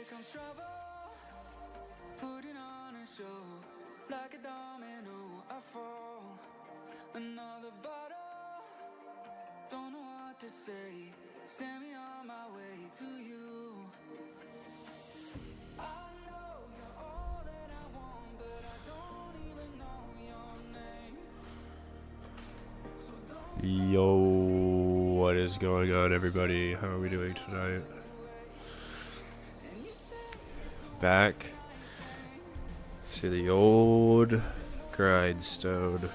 comes trouble, putting on a show. Like a domino, I fall. Another bottle, don't know what to say. Send me on my way to you. I know you're all that I want, but I don't even know your name. So don't Yo, what is going on, everybody? How are we doing tonight? Back to the old grindstone.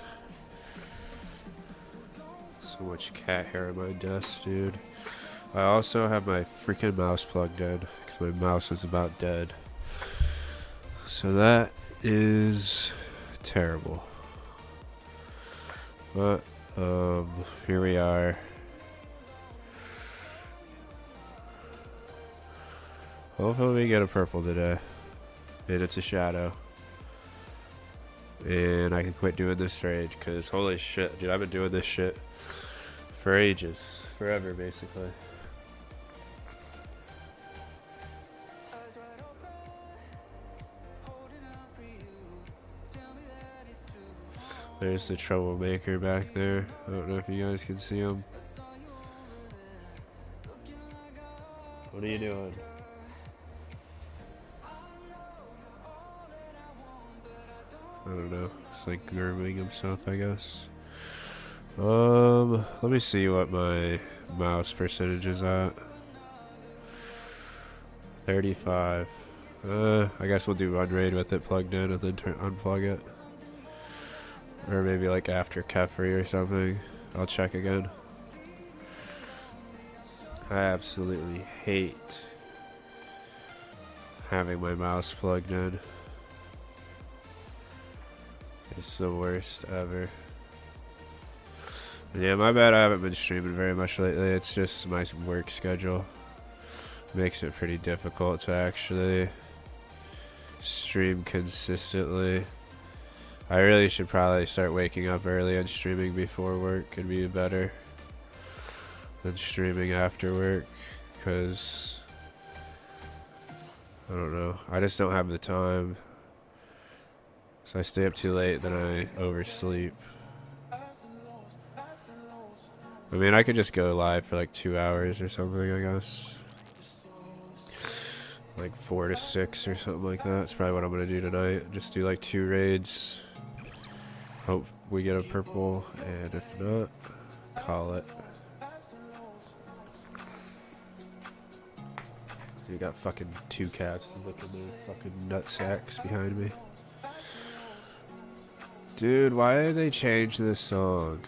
So much cat hair on my desk, dude. I also have my freaking mouse plugged in because my mouse is about dead. So that is terrible. But here we are. Hopefully we get a purple today. And it's a shadow. And I can quit doing this rage, because holy shit, dude, I've been doing this shit for ages. Forever, basically. There's the troublemaker back there. I don't know if you guys can see him. What are you doing? I don't know. It's like grooming himself, I guess. Let me see what my mouse percentage is at. 35. I guess we'll do run raid with it plugged in and then unplug it. Or maybe like after Kefri or something. I'll check again. I absolutely hate having my mouse plugged in. It's the worst ever. Yeah, my bad, I haven't been streaming very much lately. It's just my work schedule makes it pretty difficult to actually stream consistently. I really should probably start waking up early and streaming before work. It'd be better than streaming after work, because I don't know, I just don't have the time. So I stay up too late, then I oversleep. I mean, I could just go live for like 2 hours or something, I guess. Like 4 to 6 or something like that. That's probably what I'm gonna do tonight. Just do like 2 raids. Hope we get a purple, and if not, call it. You got fucking 2 cats looking their fucking nut sacks behind me. Dude, why did they change this song?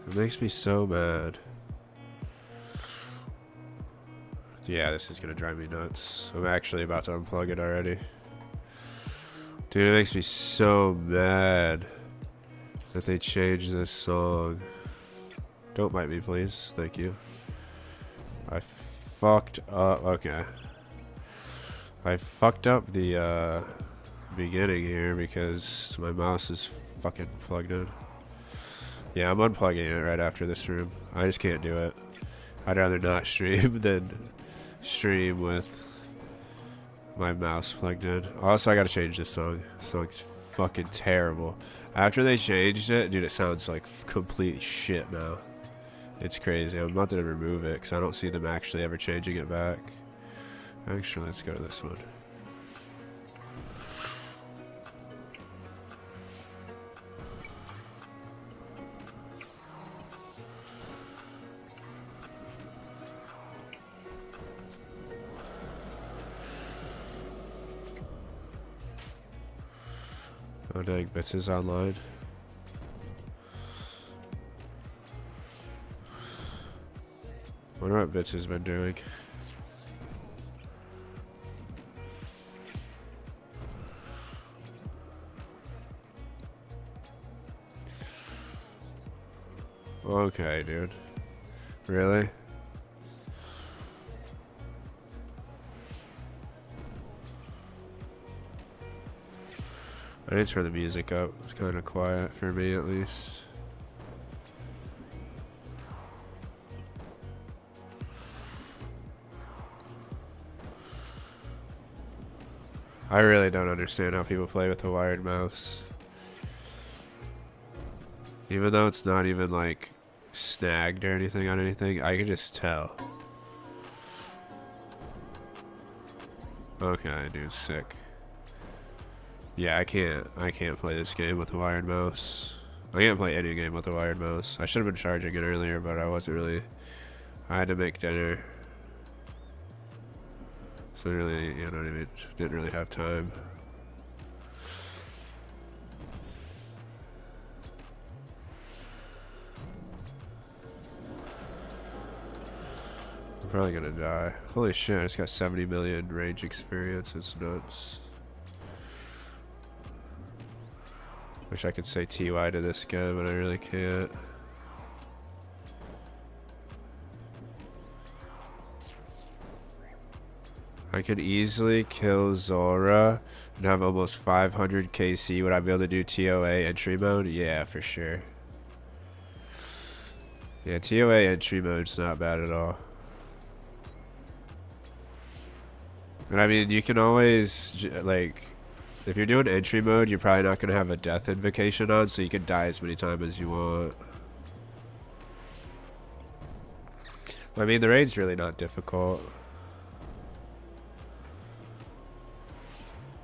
It makes me so mad. Yeah, this is gonna drive me nuts. I'm actually about to unplug it already. Dude, it makes me so mad that they changed this song. Don't bite me, please. Thank you. I fucked up. Okay. I fucked up the beginning here because my mouse is fucking plugged in. Yeah, I'm unplugging it right after this room. I just can't do it. I'd rather not stream than stream with my mouse plugged in. Also, I gotta change this song. This song's fucking terrible. After they changed it, dude, it sounds like complete shit now. It's crazy. I'm about to remove it because I don't see them actually ever changing it back. Actually, let's go to this one. Oh dang, Bits is online. Wonder what Bits has been doing. Okay, dude. Really? I need to turn the music up. It's kind of quiet for me, at least. I really don't understand how people play with a wired mouse. Even though it's not even like snagged or anything on anything, I can just tell. Okay, dude, sick. Yeah, I can't play this game with a wired mouse. I can't play any game with a wired mouse. I should have been charging it earlier, but I wasn't really. I had to make dinner. So really, you know what I mean? Didn't really have time. I'm probably gonna die. Holy shit, I just got 70 million range experience. It's nuts. Wish I could say TOA to this guy, but I really can't. I could easily kill Zora and have almost 500 KC. Would I be able to do TOA entry mode? Yeah, for sure. Yeah, TOA entry mode's not bad at all. And I mean, you can always, like, if you're doing entry mode, you're probably not going to have a death invocation on, so you can die as many times as you want. I mean, the raid's really not difficult.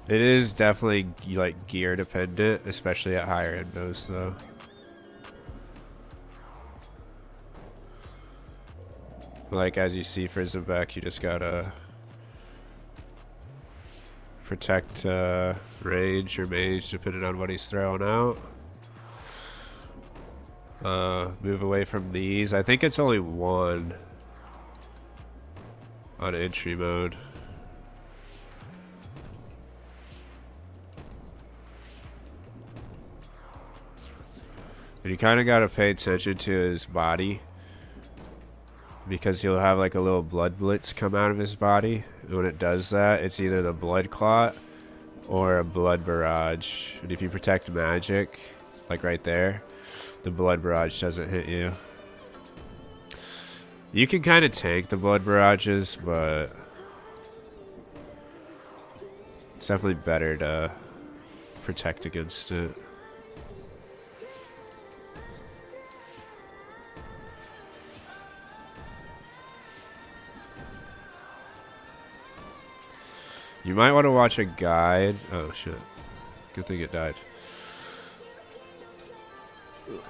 It is definitely, like, gear dependent, especially at higher endos, though. Like, as you see for Zebek, you just gotta protect rage or mage, depending on what he's throwing out. Move away from these. I think it's only one on entry mode. And you kind of got to pay attention to his body, because he'll have like a little blood blitz come out of his body. And when it does that, it's either the blood clot or a blood barrage. And if you protect magic, like right there, the blood barrage doesn't hit you. You can kind of tank the blood barrages, but it's definitely better to protect against it. You might want to watch a guide. Oh shit. Good thing it died.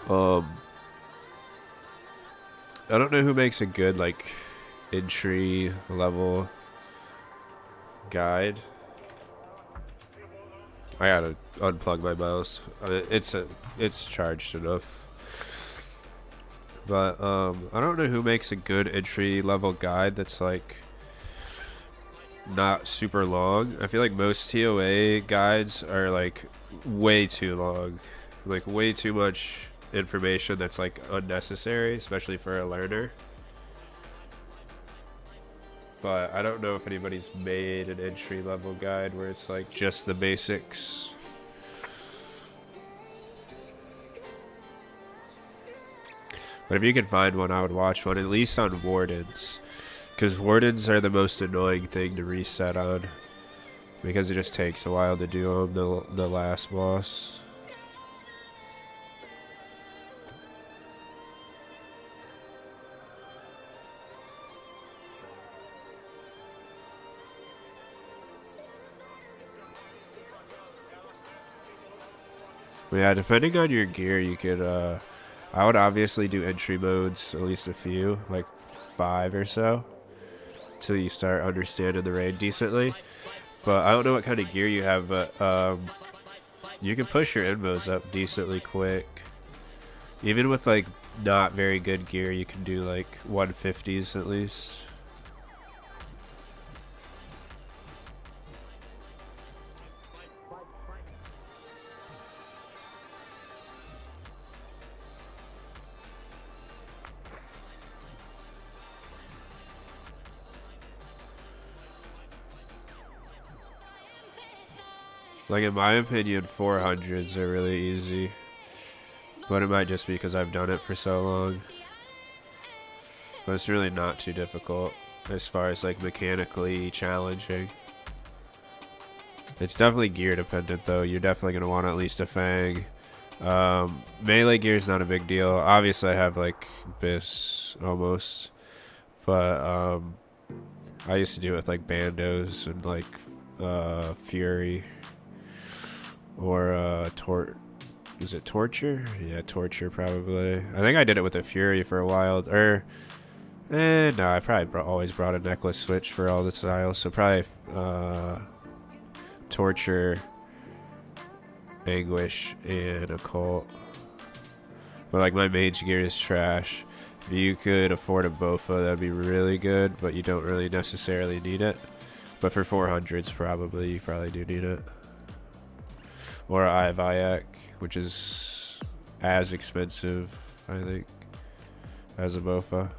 I don't know who makes a good like entry level guide. I gotta unplug my mouse. It's charged enough. But I don't know who makes a good entry level guide that's like not super long. I feel like most TOA guides are like way too long, like way too much information that's like unnecessary, especially for a learner. But I don't know if anybody's made an entry level guide where it's like just the basics. But if you can find one, I would watch one, at least on Wardens. Because Wardens are the most annoying thing to reset on, because it just takes a while to do them, the last boss. But yeah, depending on your gear, you could, I would obviously do entry modes, at least a few, like 5 or so, till you start understanding the raid decently. But I don't know what kind of gear you have, but you can push your invos up decently quick. Even with like not very good gear, you can do like 150s at least. Like, in my opinion, 400s are really easy. But it might just be because I've done it for so long. But it's really not too difficult as far as, like, mechanically challenging. It's definitely gear dependent though. You're definitely gonna want at least a Fang. Melee gear is not a big deal. Obviously, I have like Bis almost, but I used to do it with like Bandos and like Fury or was it Torture? Yeah, Torture probably. I think I did it with a Fury for a while. No, I probably always brought a necklace switch for all the styles. So probably Torture, Anguish, and Occult. But like my mage gear is trash. If you could afford a Bofa, that'd be really good, but you don't really necessarily need it. But for 400s, you probably do need it. Or Ivayak, which is as expensive, I think, as a Bofa.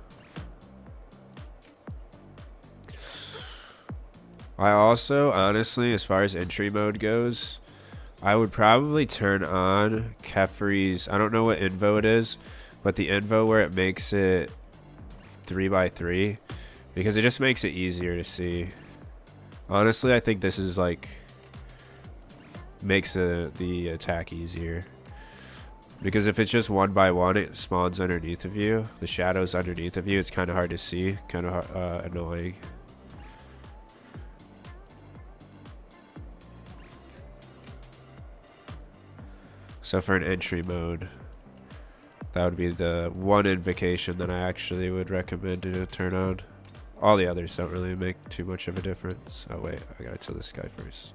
I also, honestly, as far as entry mode goes, I would probably turn on Kefri's, I don't know what invo it is, but the invo where it makes it 3x3, because it just makes it easier to see. Honestly, I think this is like, makes the attack easier. Because if it's just 1x1, it spawns underneath of you. The shadows underneath of you, it's kind of hard to see, kind of annoying. So for an entry mode, that would be the one invocation that I actually would recommend to turn on. All the others don't really make too much of a difference. Oh wait, I gotta tell this guy first.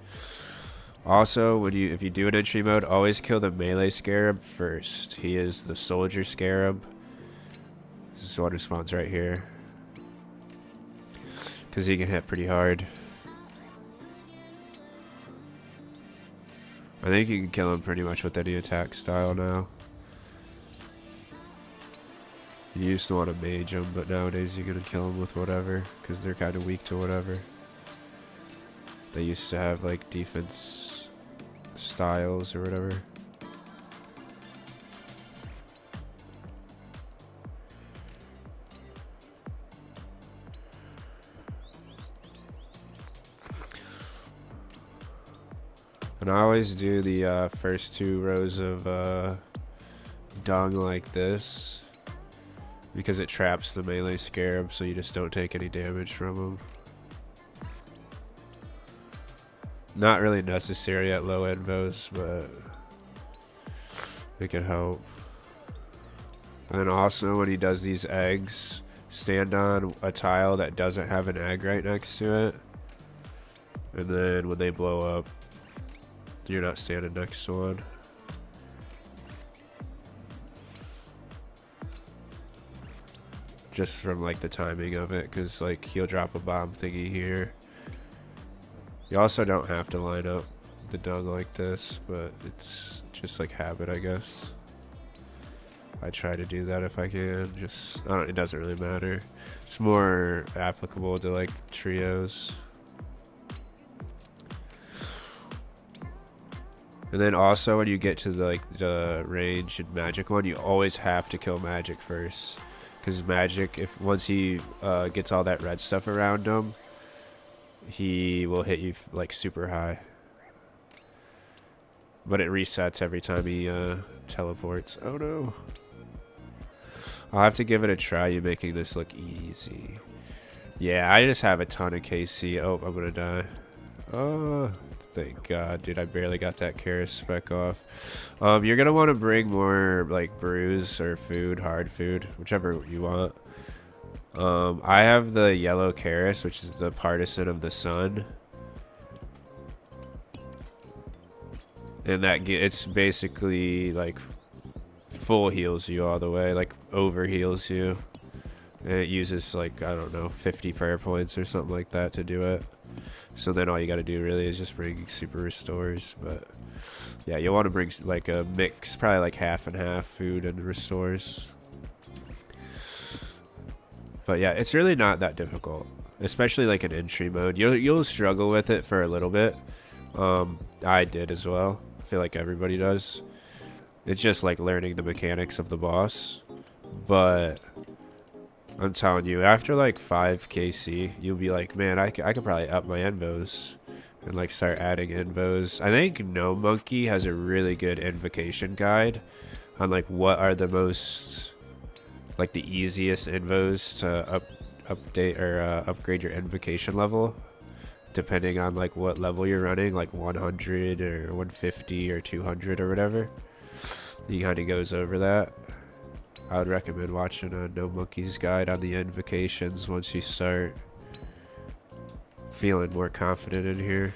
Also, if you do an entry mode, always kill the melee scarab first. He is the soldier scarab. This is one who spawns right here, because he can hit pretty hard. I think you can kill him pretty much with any attack style now. You used to want to mage him, but nowadays you're going to kill him with whatever, because they're kind of weak to whatever. They used to have like defense styles or whatever. And I always do the first 2 rows of dung like this, because it traps the melee scarab, so you just don't take any damage from them. Not really necessary at low invos, but it can help. And then also when he does these eggs, stand on a tile that doesn't have an egg right next to it. And then when they blow up, you're not standing next to one. Just from like the timing of it, because like he'll drop a bomb thingy here. You also don't have to line up the dung like this, but it's just like habit, I guess. I try to do that if I can. Just it doesn't really matter. It's more applicable to like trios. And then also when you get to the range and magic one, you always have to kill magic first, because magic, once he gets all that red stuff around him, he will hit you like super high. But it resets every time he teleports. Oh no! I'll have to give it a try. You making this look easy. Yeah, I just have a ton of KC. Oh, I'm gonna die. Oh. Thank God, dude, I barely got that Karis spec off. You're gonna want to bring more like brews or food, hard food, whichever you want. I have the yellow Karis, which is the partisan of the sun. And it's basically like full heals you all the way, like over heals you. And it uses like, I don't know, 50 prayer points or something like that to do it. So then all you got to do really is just bring super restores. But yeah, you'll want to bring like a mix, probably like half and half food and restores. But yeah, it's really not that difficult, especially like an entry mode. You'll struggle with it for a little bit. I did as well. I feel like everybody does. It's just like learning the mechanics of the boss. But I'm telling you, after like 5 KC, you'll be like, man, I could probably up my envos. and like start adding invos. I think No Monkey has a really good invocation guide on like what are the most, like the easiest invos to update or upgrade your invocation level, depending on like what level you're running, like 100 or 150 or 200 or whatever. He kind of goes over that. I would recommend watching a No Monkey's guide on the invocations once you start feeling more confident in here.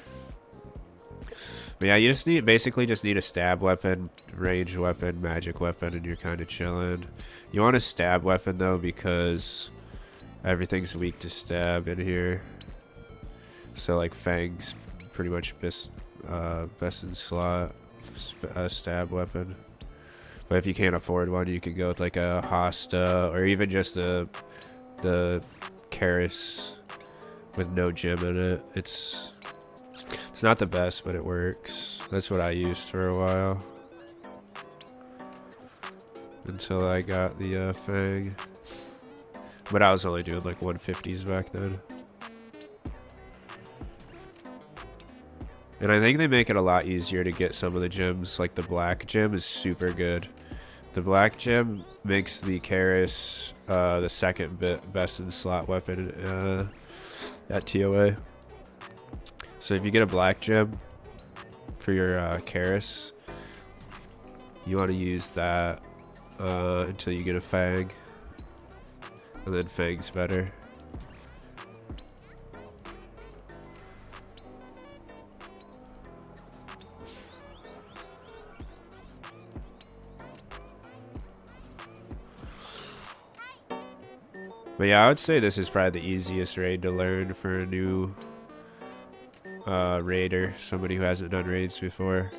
But yeah, you just need, basically just need a stab weapon, range weapon, magic weapon, and you're kind of chilling. You want a stab weapon though, because everything's weak to stab in here. So like Fang's pretty much best in slot stab weapon. But if you can't afford one, you can go with like a Hosta or even just the Karis with no gem in it. It's not the best, but it works. That's what I used for a while until I got the Fang. But I was only doing like 150s back then. And I think they make it a lot easier to get some of the gems. Like the black gem is super good. The black gem makes the Karis the second best in slot weapon at TOA. So if you get a black gem for your Karis, you want to use that until you get a Fang. And then Fang's better. But yeah, I would say this is probably the easiest raid to learn for a new raider, somebody who hasn't done raids before.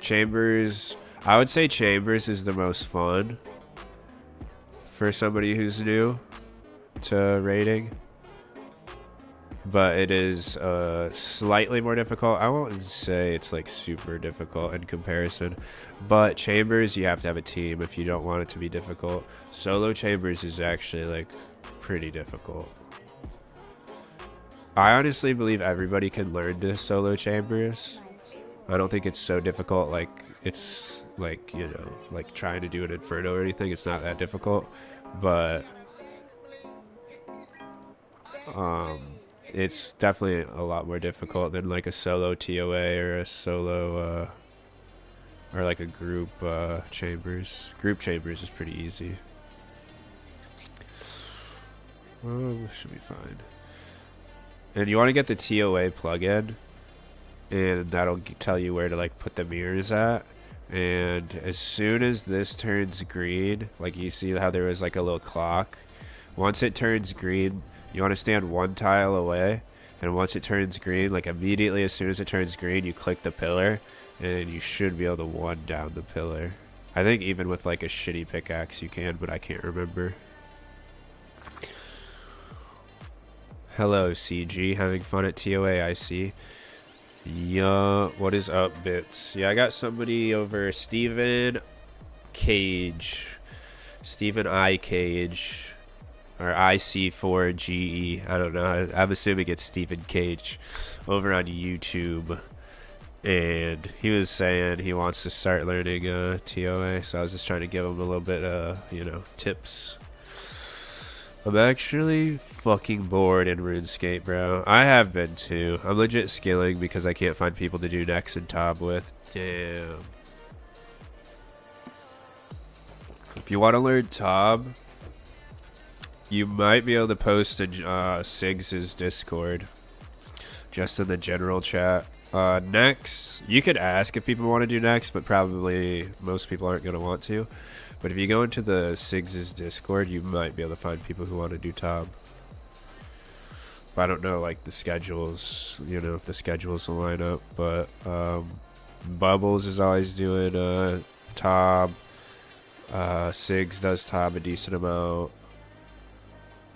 Chambers, I would say Chambers is the most fun for somebody who's new to raiding. But it is slightly more difficult. I won't say it's like super difficult in comparison. But Chambers, you have to have a team if you don't want it to be difficult. Solo Chambers is actually like pretty difficult. I honestly believe everybody can learn to solo Chambers. I don't think it's so difficult like it's like, you know, like trying to do an Inferno or anything. It's not that difficult. But it's definitely a lot more difficult than like a solo TOA or a solo or like a group Chambers. Group Chambers is pretty easy. Should be fine. And you want to get the TOA plugin, and that'll tell you where to like put the mirrors at. And as soon as this turns green, like you see how there was like a little clock, once it turns green, you want to stand one tile away, and once it turns green, like immediately as soon as it turns green, you click the pillar, and you should be able to one down the pillar. I think even with like a shitty pickaxe you can, but I can't remember. Hello CG, having fun at TOA, I see. Yeah, what is up, bits? Yeah, I got somebody over, Stephen Cage. Stephen I Cage. Or IC4GE. I don't know. I'm assuming it's Stephen Cage over on YouTube. And he was saying he wants to start learning TOA. So I was just trying to give him a little bit you know, tips. I'm actually fucking bored in RuneScape, bro. I have been too. I'm legit skilling because I can't find people to do Nex and Tob with. Damn. If you want to learn Tob, you might be able to post in ih8cg's Discord. Just in the general chat. Nex, you could ask if people want to do Nex, but probably most people aren't going to want to. But if you go into the ih8cg's Discord, you might be able to find people who want to do Tob. But I don't know, like, the schedules, you know, if the schedules will line up. But Bubbles is always doing Tob. ih8cgs does Tob a decent amount.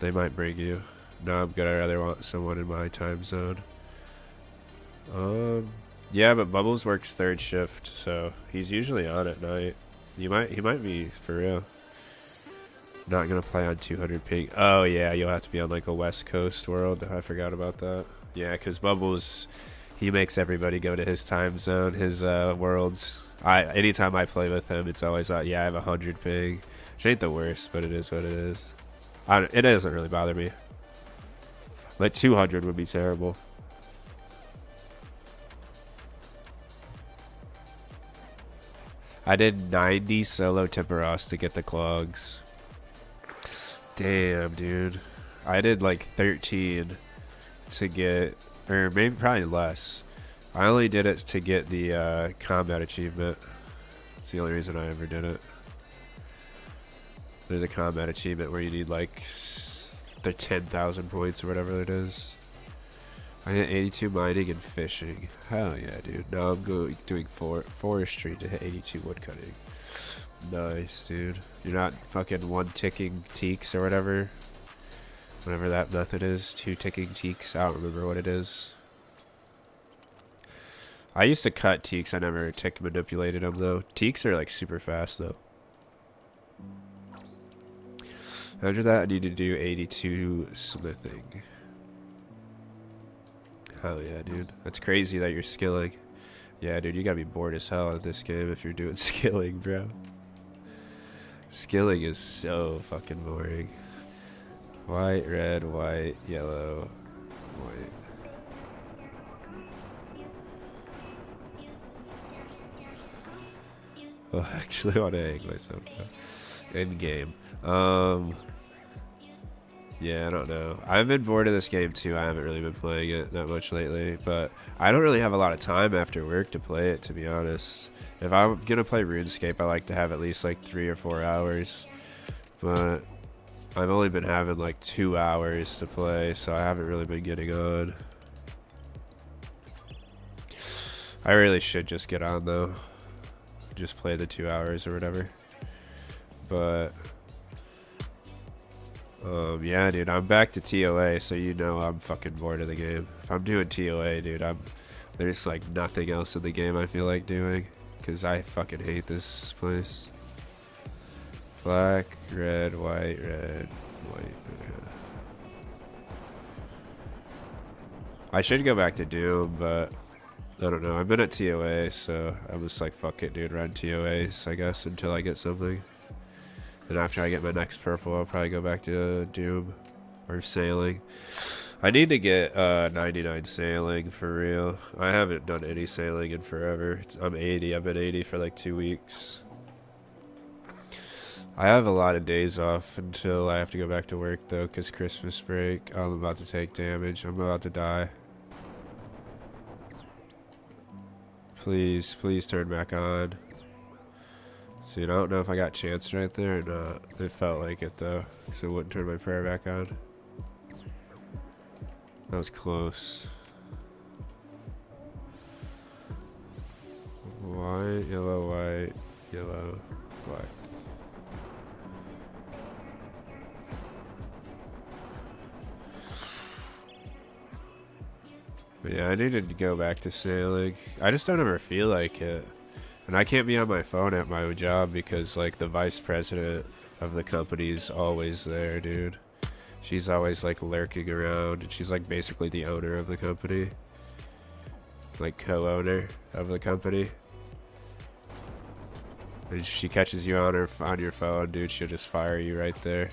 They might bring you. No, I'm good. I'd rather want someone in my time zone. Yeah, but Bubbles works third shift, so he's usually on at night. He might be for real. Not gonna play on 200 ping. Oh yeah, you'll have to be on like a West Coast world. I forgot about that. Yeah, because Bubbles, he makes everybody go to his time zone, his worlds. Anytime I play with him, it's always yeah, I have 100 ping, which ain't the worst, but it is what it is. It doesn't really bother me. Like 200 would be terrible. I did 90 solo Temperos to get the clogs. Damn, dude. I did like 13 to get, or maybe probably less. I only did it to get the combat achievement. That's the only reason I ever did it. There's a combat achievement where you need like the 10,000 points or whatever it is. I hit 82 mining and fishing. Hell yeah, dude. Now I'm doing forestry to hit 82 woodcutting. Nice, dude. You're not fucking one ticking teaks or whatever. Whatever that method is. 2 ticking teaks. I don't remember what it is. I used to cut teaks. I never tick manipulated them though. Teaks are like super fast though. After that, I need to do 82 smithing. Hell yeah, dude. That's crazy that you're skilling. Yeah, dude, you gotta be bored as hell at this game if you're doing skilling, bro. Skilling is so fucking boring. White, red, white, yellow, white. Oh, I actually want to hang myself. End game. Yeah, I don't know. I've been bored of this game too. I haven't really been playing it that much lately, but I don't really have a lot of time after work to play it, to be honest. If I'm gonna play RuneScape, I like to have at least like 3 or 4 hours, but I've only been having like 2 hours to play, so I haven't really been getting on. I really should just get on though. Just play the 2 hours or whatever. But yeah, dude, I'm back to TOA, so you know I'm fucking bored of the game. If I'm doing TOA, dude, there's like nothing else in the game I feel like doing, because I fucking hate this place. Black, red, white, red, white. I should go back to Doom, but I don't know. I've been at TOA, so I'm just like, fuck it, dude, run TOAs, I guess, until I get something. And after I get my next purple, I'll probably go back to Doom or sailing. I need to get 99 sailing for real. I haven't done any sailing in forever. I'm 80. I've been 80 for like 2 weeks. I have a lot of days off until I have to go back to work though, because Christmas break. I'm about to take damage. I'm about to die. Please, please turn back on. Dude, I don't know if I got chanced right there or not. It felt like it though, because it wouldn't turn my prayer back on. That was close. White, yellow, black. But yeah, I needed to go back to sailing. I just don't ever feel like it. And I can't be on my phone at my job because, like, the vice president of the company is always there, dude. She's always, like, lurking around. And she's, like, basically the owner of the company. Like, co-owner of the company. And if she catches you on your phone, dude, she'll just fire you right there.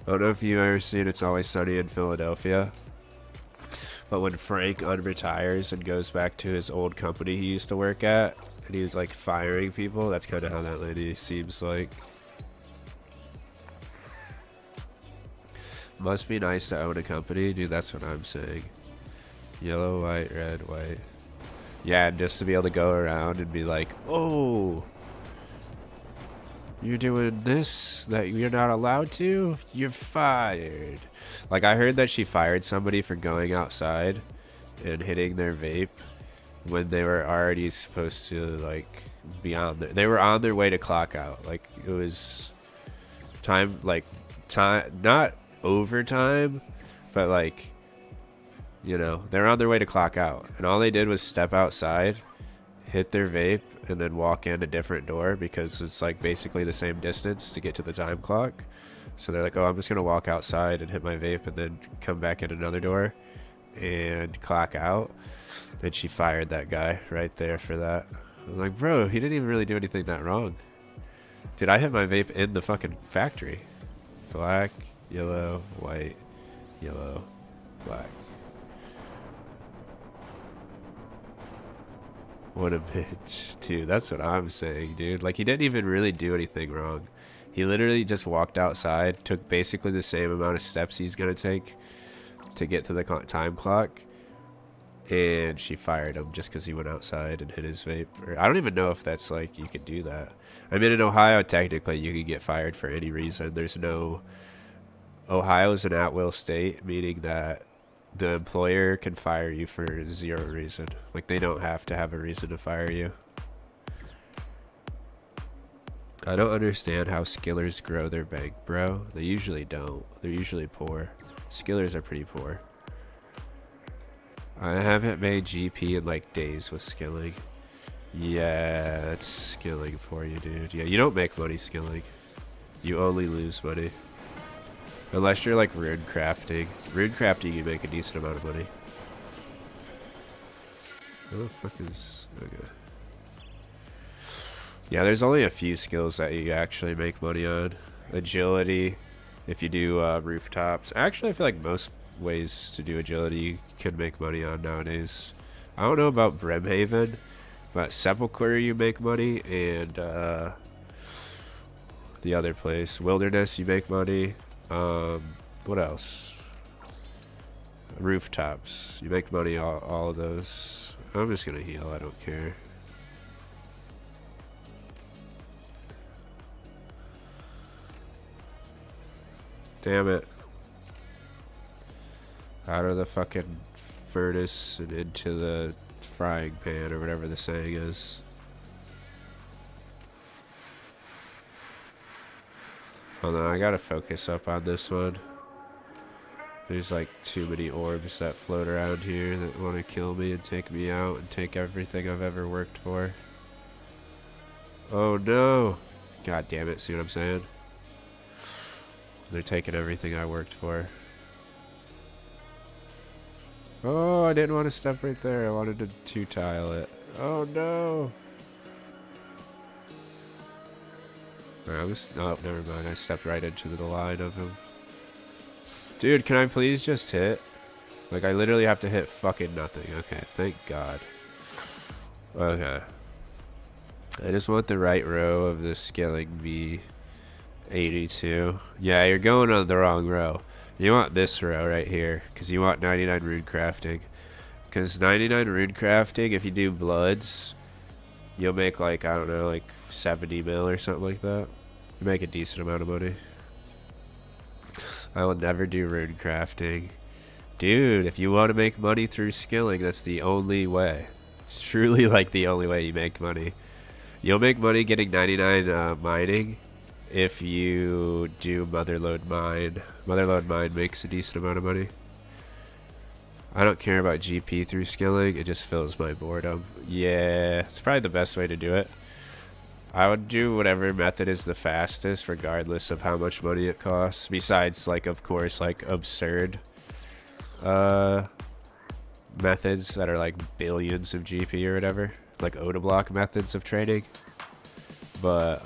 I don't know if you've ever seen It's Always Sunny in Philadelphia. But when Frank unretires and goes back to his old company he used to work at, and he was like firing people, that's kind of how that lady seems like. Must be nice to own a company, dude, that's what I'm saying. Yellow, white, red, white. Yeah, and just to be able to go around and be like, oh, you're doing this that you're not allowed to? You're fired. Like, I heard that she fired somebody for going outside and hitting their vape when they were already supposed to, like, be on there. They were on their way to clock out. Like, it was time, not overtime, but, like, you know, they're on their way to clock out. And all they did was step outside, hit their vape, and then walk in a different door because it's like basically the same distance to get to the time clock. So they're like, oh, I'm just gonna walk outside and hit my vape and then come back in another door and clock out. And she fired that guy right there for that. I'm like, bro, he didn't even really do anything that wrong. Dude, I hit my vape in the fucking factory. Black, yellow, white, yellow, black. What a bitch. Dude, that's what I'm saying, dude. Like, he didn't even really do anything wrong. He literally just walked outside, took basically the same amount of steps he's gonna take to get to the time clock, and she fired him just because he went outside and hit his vape. Or, I don't even know if that's like, you could do that. I mean, in Ohio, technically, you can get fired for any reason. There's no... Ohio is an at-will state, meaning that the employer can fire you for zero reason. Like, they don't have to have a reason to fire you. I don't understand how skillers grow their bank, bro. They usually don't. They're usually poor. Skillers are pretty poor. I haven't made GP in like days with skilling. Yeah, that's skilling for you, dude. Yeah, you don't make money skilling. You only lose money. Unless you're like rune crafting. Rune crafting, you make a decent amount of money. What the fuck is... Okay. Yeah, there's only a few skills that you actually make money on. Agility, if you do rooftops. Actually, I feel like most ways to do agility you can make money on nowadays. I don't know about Brimhaven, but Sepulchre you make money, and the other place, Wilderness, you make money. What else? Rooftops, you make money, all of those. I'm just gonna heal, I don't care. Damn it. Out of the fucking furnace and into the frying pan, or whatever the saying is. Hold on, I gotta focus up on this one. There's like too many orbs that float around here that want to kill me and take me out and take everything I've ever worked for. Oh no! God damn it, see what I'm saying? They're taking everything I worked for. Oh, I didn't want to step right there. I wanted to two-tile it. Oh no! Oh, never mind. I stepped right into the line of him. Dude, can I please just hit? Like, I literally have to hit fucking nothing. Okay, thank God. Okay. I just want the right row of the skilling ih8cg. Yeah, you're going on the wrong row. You want this row right here, because you want 99 rune crafting. Because 99 rune crafting, if you do bloods, you'll make like, I don't know, like 70 mil or something like that. You make a decent amount of money. I will never do rune crafting. Dude, if you want to make money through skilling, that's the only way. It's truly like the only way you make money. You'll make money getting 99 mining if you do Motherlode Mine. Motherlode Mine makes a decent amount of money. I don't care about GP through skilling. It just fills my boredom. Yeah, it's probably the best way to do it. I would do whatever method is the fastest, regardless of how much money it costs. Besides, like, of course, like, absurd methods that are, like, billions of GP or whatever. Like, Odablock methods of trading. But,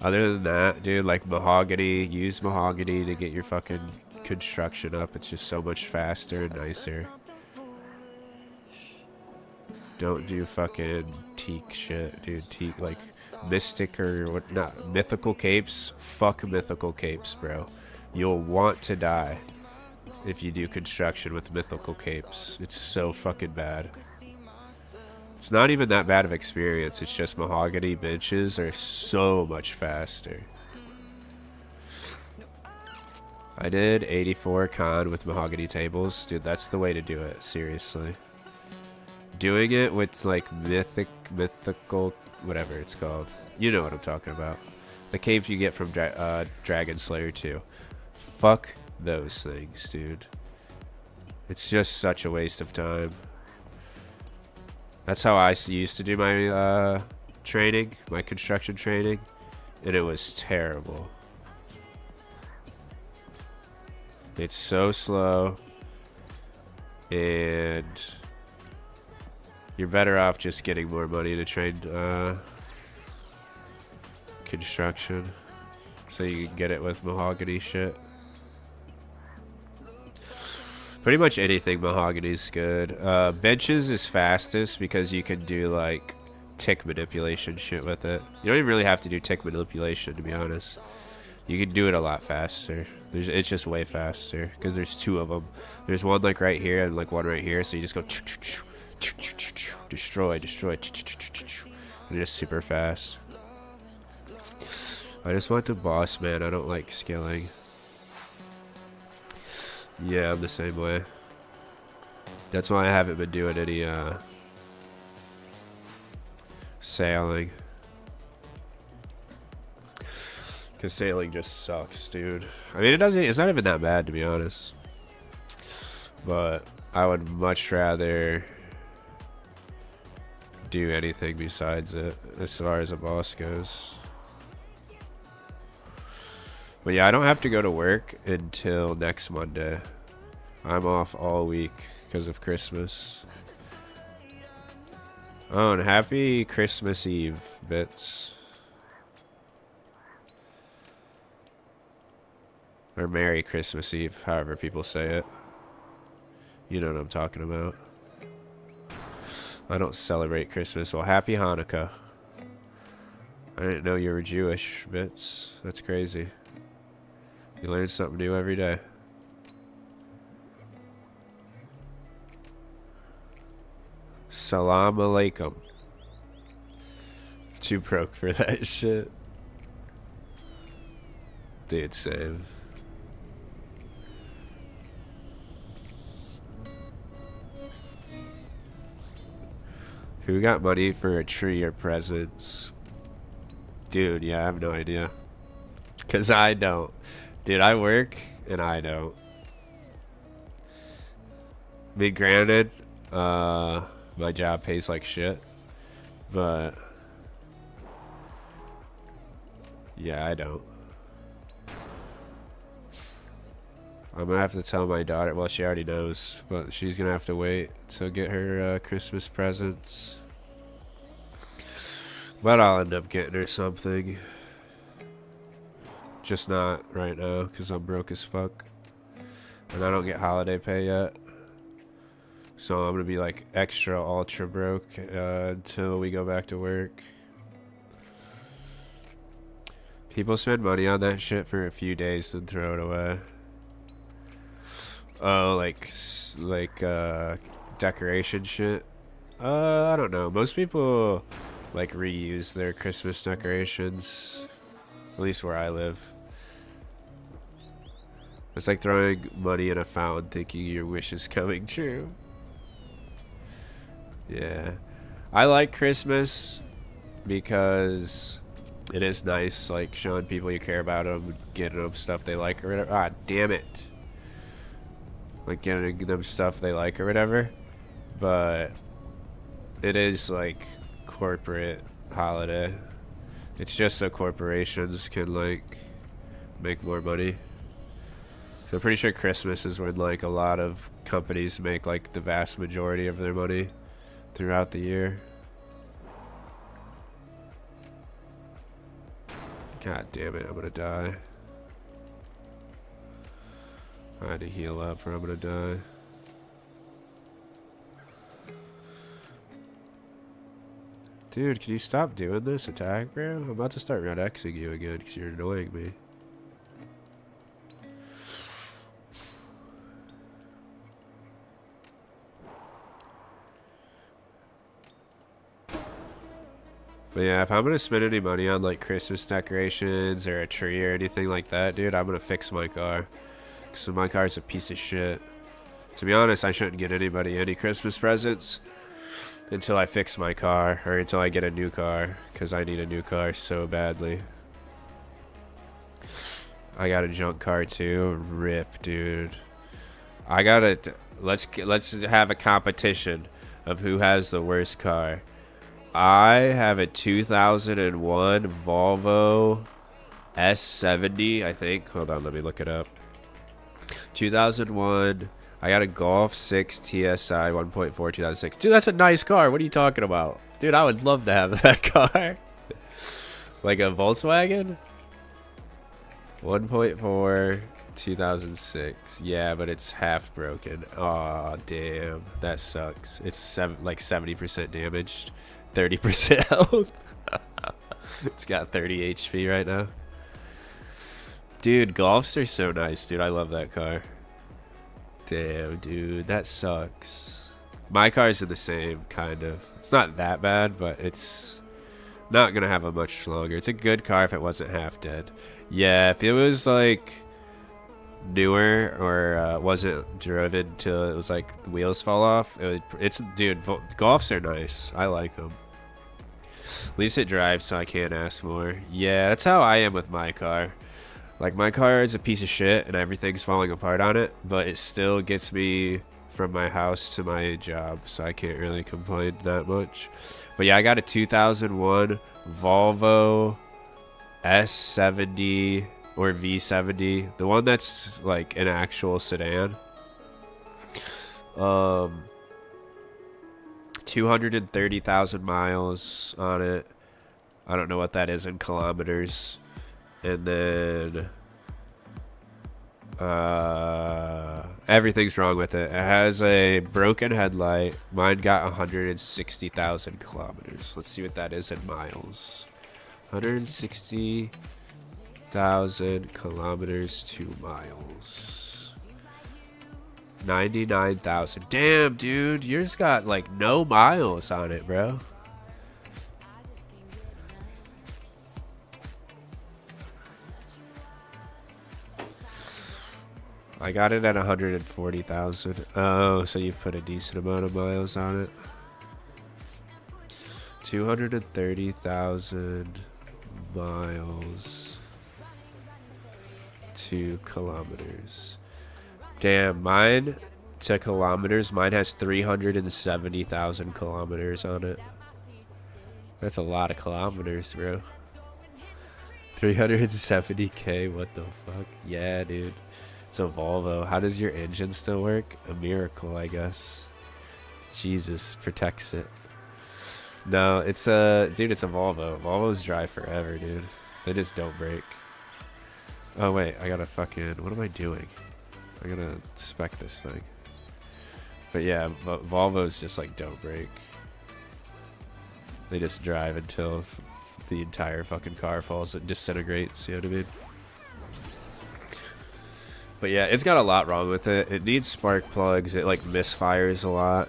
other than that, dude, like, mahogany. Use mahogany to get your fucking construction up. It's just so much faster and nicer. Don't do fucking teak shit, dude. Teak, like, mystic or what, not, mythical capes. Fuck mythical capes, bro. You'll want to die if you do construction with mythical capes. It's so fucking bad. It's not even that bad of experience. It's just mahogany benches are so much faster. I did 84 con with mahogany tables. Dude, that's the way to do it, seriously. Doing it with like mythical, whatever it's called. You know what I'm talking about. The capes you get from Dragon Slayer 2. Fuck those things, dude. It's just such a waste of time. That's how I used to do my training, my construction training, and it was terrible. It's so slow, and you're better off just getting more money to train construction, so you can get it with mahogany shit. Pretty much anything mahogany's good. Benches is fastest because you can do like tick manipulation shit with it. You don't even really have to do tick manipulation, to be honest. You can do it a lot faster. It's just way faster because there's two of them. There's one like right here and like one right here, so you just go destroy, destroy, and just super fast. I just want the boss, man. I don't like skilling. Yeah, I'm the same way. That's why I haven't been doing any sailing. Because sailing just sucks, dude. I mean, it's not even that bad, to be honest. But I would much rather do anything besides it, as far as a boss goes. But yeah, I don't have to go to work until next Monday. I'm off all week because of Christmas. Oh, and happy Christmas Eve, Bits. Or Merry Christmas Eve, however people say it. You know what I'm talking about. I don't celebrate Christmas. Well, happy Hanukkah. I didn't know you were Jewish, Bits. That's crazy. You learn something new every day. Salam alaikum. Too broke for that shit. Dude, same. Who got money for a tree or presents? Dude, yeah, I have no idea. Because I don't. Dude, I work and I don't. I mean, granted, my job pays like shit, but yeah, I don't. I'm gonna have to tell my daughter. Well, she already knows, but she's gonna have to wait to get her Christmas presents. But I'll end up getting her something. Just not right now, because I'm broke as fuck. And I don't get holiday pay yet. So I'm going to be like extra ultra broke until we go back to work. People spend money on that shit for a few days and throw it away. Oh, like decoration shit? I don't know. Most people like reuse their Christmas decorations. At least where I live. It's like throwing money in a fountain thinking your wish is coming true. Yeah. I like Christmas because it is nice, like showing people you care about them, getting them stuff they like or whatever. Ah, damn it. Like getting them stuff they like or whatever. But it is like corporate holiday. It's just so corporations can like make more money. So I'm pretty sure Christmas is when like a lot of companies make like the vast majority of their money throughout the year. God damn it, I'm gonna die. I had to heal up or I'm gonna die. Dude, can you stop doing this attack, bro? I'm about to start Runexing you again because you're annoying me. But yeah, if I'm gonna spend any money on like Christmas decorations or a tree or anything like that, dude, I'm gonna fix my car. Because my car's a piece of shit. To be honest, I shouldn't get anybody any Christmas presents until I fix my car or until I get a new car, because I need a new car so badly. I got a junk car too. RIP, dude. I gotta let's have a competition of who has the worst car. I have a 2001 Volvo S70, I think. Hold on, let me look it up. 2001. I got a Golf 6 TSI 1.4 2006. Dude, that's a nice car. What are you talking about? Dude, I would love to have that car. Like a Volkswagen? 1.4 2006. Yeah, but it's half broken. Aw, damn. That sucks. It's like 70% damaged. 30% health. It's got 30 HP right now. Dude, Golfs are so nice, dude. I love that car. Damn, dude. That sucks. My cars are the same, kind of. It's not that bad, but it's not going to have a much longer. It's a good car if it wasn't half dead. Yeah, if it was, like, newer or wasn't driven till it was, like, the wheels fall off, dude, Golfs are nice. I like them. At least it drives, so I can't ask more. Yeah, that's how I am with my car. Like, my car is a piece of shit and everything's falling apart on it, but it still gets me from my house to my job, so I can't really complain that much. But yeah, I got a 2001 Volvo S70 or V70, the one that's like an actual sedan. 230,000 miles on it. I don't know what that is in kilometers. And then everything's wrong with it. It has a broken headlight. Mine got 160,000 kilometers. Let's see what that is in miles. 160,000 kilometers to miles. 99,000. Damn, dude. Yours got like no miles on it, bro. I got it at 140,000. Oh, so you've put a decent amount of miles on it. 230,000 miles to kilometers. Damn, mine to kilometers, mine has 370,000 kilometers on it. That's a lot of kilometers, bro. 370K, what the fuck? Yeah, dude. It's a Volvo. How does your engine still work? A miracle, I guess. Jesus protects it. No, it's a... Dude, it's a Volvo. Volvos drive forever, dude. They just don't break. Oh, wait. I gotta fucking... What am I doing? I gotta spec this thing. But yeah, Volvos just, like, don't break. They just drive until the entire fucking car falls and disintegrates, you know what I mean? But yeah, it's got a lot wrong with it. It needs spark plugs. It like misfires a lot.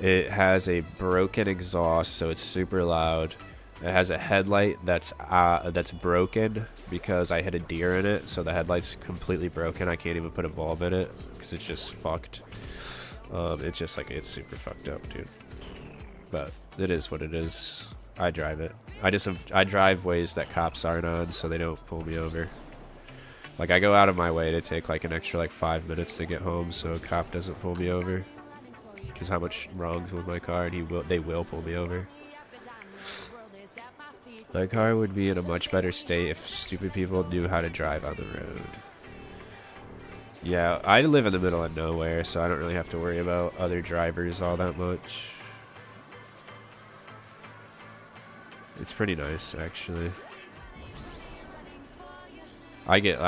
It has a broken exhaust, so it's super loud. It has a headlight that's broken because I hit a deer in it, so the headlight's completely broken. I can't even put a bulb in it because it's just fucked. It's just like, it's super fucked up, dude. But it is what it is. I drive it. I drive ways that cops aren't on, so they don't pull me over. Like, I go out of my way to take, like, an extra, like, 5 minutes to get home so a cop doesn't pull me over. Because how much wrong's with my car, and they will pull me over. My car would be in a much better state if stupid people knew how to drive on the road. Yeah, I live in the middle of nowhere, so I don't really have to worry about other drivers all that much. It's pretty nice, actually. I get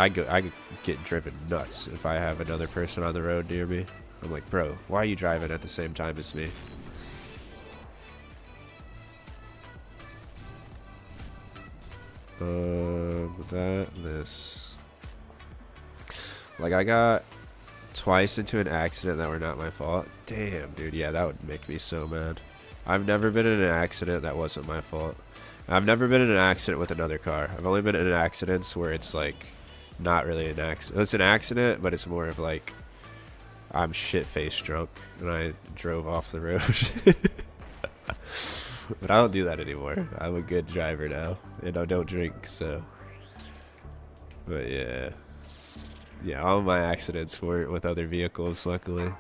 driven nuts if I have another person on the road near me. I'm like, bro, why are you driving at the same time as me? This. Like, I got twice into an accident that were not my fault. Damn, dude, yeah, that would make me so mad. I've never been in an accident that wasn't my fault. I've never been in an accident with another car. I've only been in accidents where it's like not really an accident. It's an accident, but it's more of like I'm shit-faced drunk and I drove off the road. But I don't do that anymore. I'm a good driver now and I don't drink, so. But yeah. Yeah, all of my accidents were with other vehicles, luckily.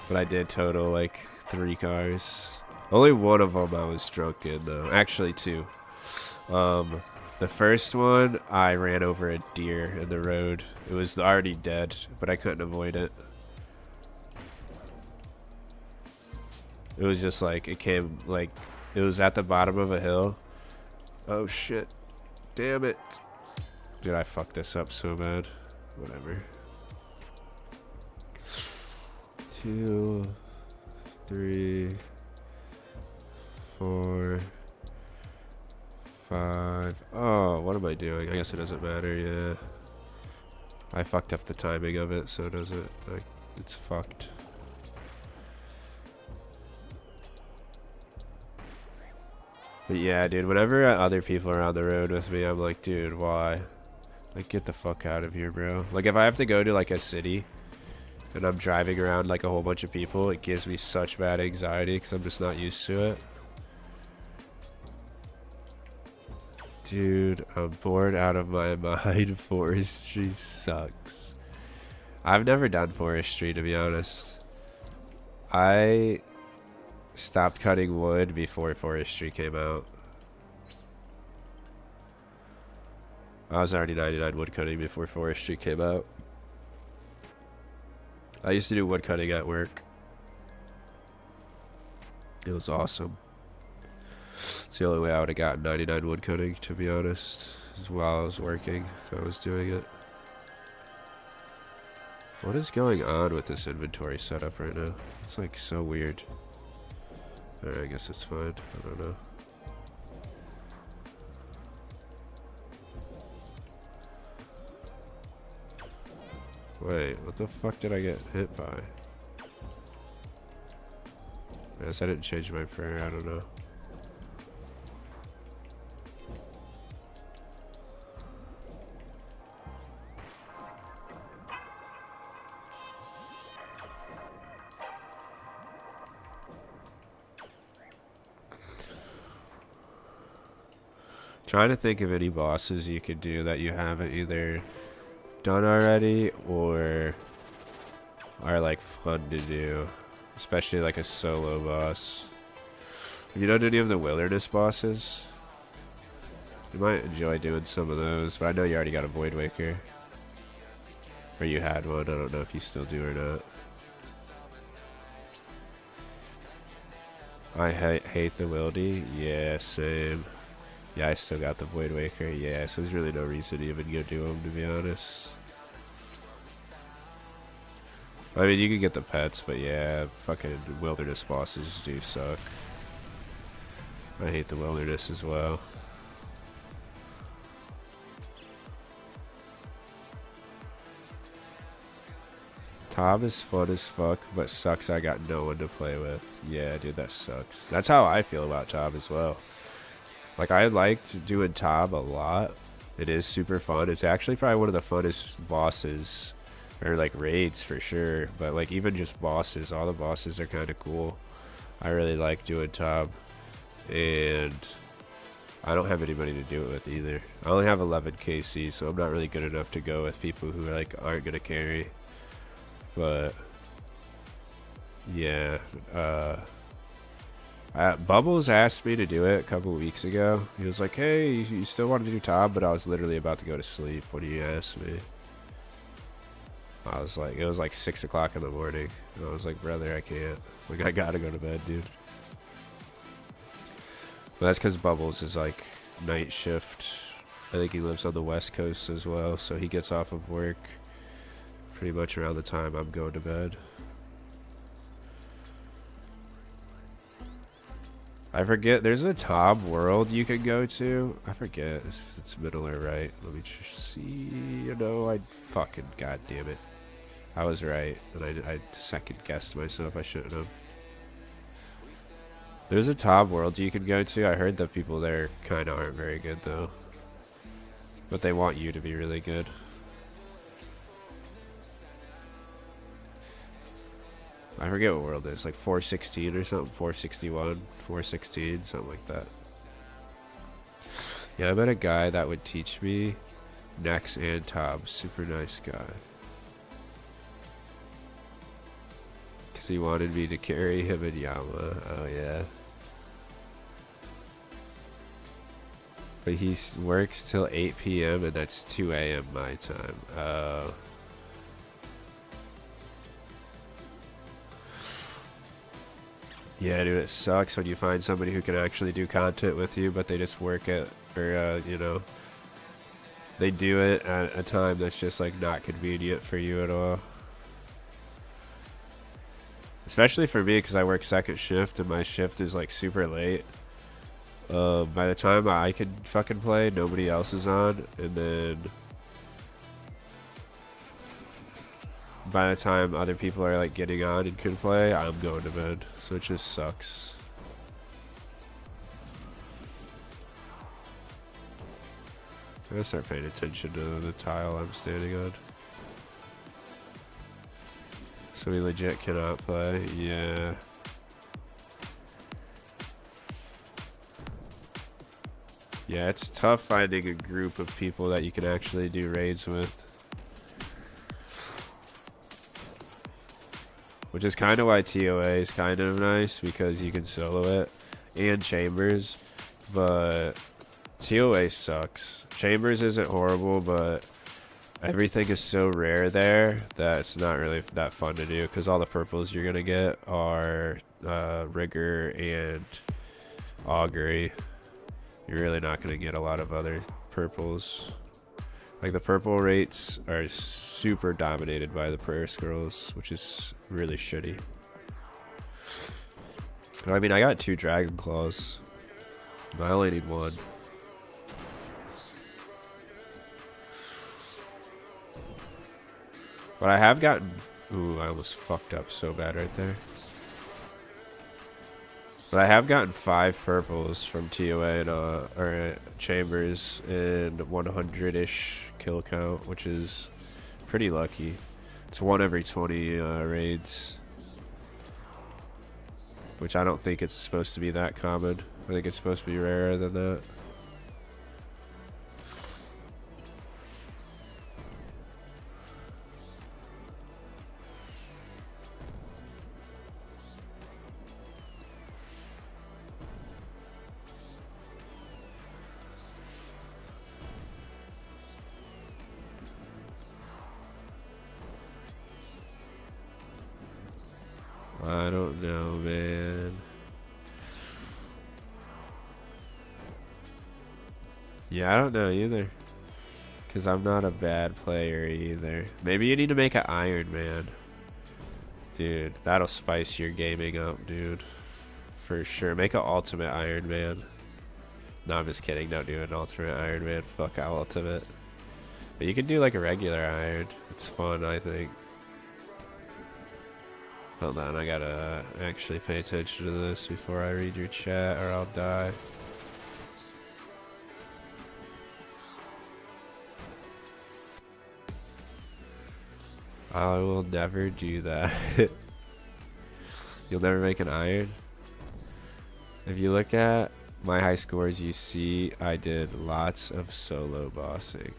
But I did total like 3 cars. Only one of them I was drunk in though. Actually 2. The first one, I ran over a deer in the road. It was already dead, but I couldn't avoid it. It was just like, it came, like, it was at the bottom of a hill. Oh shit. Damn it. Dude, I fucked this up so bad. Whatever. 2, 3, 4, 5. Oh, what am I doing? I guess it doesn't matter, yeah. I fucked up the timing of it, so does it? Like, it's fucked. But yeah, dude, whenever other people are on the road with me, I'm like, dude, why? Like, get the fuck out of here, bro. Like, if I have to go to, like, a city, and I'm driving around, like, a whole bunch of people, it gives me such bad anxiety, because I'm just not used to it. Dude, I'm bored out of my mind. Forestry sucks. I've never done forestry, to be honest. I stopped cutting wood before forestry came out. I was already 99 wood cutting before forestry came out. I used to do wood cutting at work. It was awesome. It's the only way I would have gotten 99 wood cutting, to be honest, is while I was working. I was doing it. What is going on with this inventory setup right now? It's like so weird. Alright, I guess it's fine. I don't know. Wait, what the fuck did I get hit by? I guess I didn't change my prayer, I don't know. Trying to think of any bosses you could do that you haven't either done already or are like fun to do, especially like a solo boss. Have you done any of the wilderness bosses? You might enjoy doing some of those, but I know you already got a Void Waker. Or you had one, I don't know if you still do or not. I hate the wildy. Yeah, same. Yeah, I still got the Void Waker. Yeah, so there's really no reason to even go do them, to be honest. I mean, you can get the pets, but yeah, fucking wilderness bosses do suck. I hate the wilderness as well. Tom is fun as fuck, but sucks I got no one to play with. Yeah, dude, that sucks. That's how I feel about Tom as well. Like, I liked doing Tom a lot. It is super fun. It's actually probably one of the funnest bosses, or like raids for sure. But like even just bosses, all the bosses are kind of cool. I really like doing Tom, and I don't have anybody to do it with either. I only have 11 KC, so I'm not really good enough to go with people who like aren't gonna carry. But yeah, Bubbles asked me to do it a couple weeks ago. He was like, hey, you still want to do Tom? But I was literally about to go to sleep when he asked me. I was like, it was like 6 o'clock in the morning. And I was like, brother, I can't. Like, I gotta go to bed, dude. But that's because Bubbles is like night shift. I think he lives on the West Coast as well. So he gets off of work pretty much around the time I'm going to bed. I forget, there's a Tom world you can go to. I forget if it's middle or right. Let me just see. You know, I fucking goddamn it. I was right, and I second guessed myself. I shouldn't have. There's a Tom world you can go to. I heard the people there kind of aren't very good though, but they want you to be really good. I forget what world it is, like 416 or something, 461, 416, something like that. Yeah, I met a guy that would teach me Nex and Tom. Super nice guy. So he wanted me to carry him in Yama. Oh yeah. But he works till 8 p.m. and that's 2 a.m. my time. Yeah, dude, it sucks when you find somebody who can actually do content with you, but they just work at, or, you know, they do it at a time that's just, like, not convenient for you at all. Especially for me, because I work second shift, and my shift is, like, super late. By the time I can fucking play, nobody else is on, and then by the time other people are like getting on and can play, I'm going to bed. So it just sucks. I'm gonna start paying attention to the tile I'm standing on. So we legit cannot play. Yeah. Yeah, it's tough finding a group of people that you can actually do raids with. Which is kind of why TOA is kind of nice, because you can solo it. And Chambers. But TOA sucks. Chambers isn't horrible, but everything is so rare there that it's not really that fun to do. Because all the purples you're going to get are Rigger and Augury. You're really not going to get a lot of other purples. Like, the purple rates are super dominated by the prayer scrolls, which is really shitty. I mean, I got 2 dragon claws. I only need 1. But I have gotten... Ooh, I almost fucked up so bad right there. But I have gotten 5 purples from TOA and or Chambers and 100-ish kill count, which is pretty lucky. It's 1 every 20 raids, which I don't think it's supposed to be that common. I think it's supposed to be rarer than that. I don't know, man. Yeah, I don't know either. Because I'm not a bad player either. Maybe you need to make an Iron Man. Dude, that'll spice your gaming up, dude. For sure. Make an Ultimate Iron Man. No, I'm just kidding. Don't do an Ultimate Iron Man. Fuck Ultimate. But you can do like a regular Iron. It's fun, I think. Hold on, I gotta actually pay attention to this before I read your chat or I'll die. I will never do that. You'll never make an Iron? If you look at my high scores, you see I did lots of solo bossing.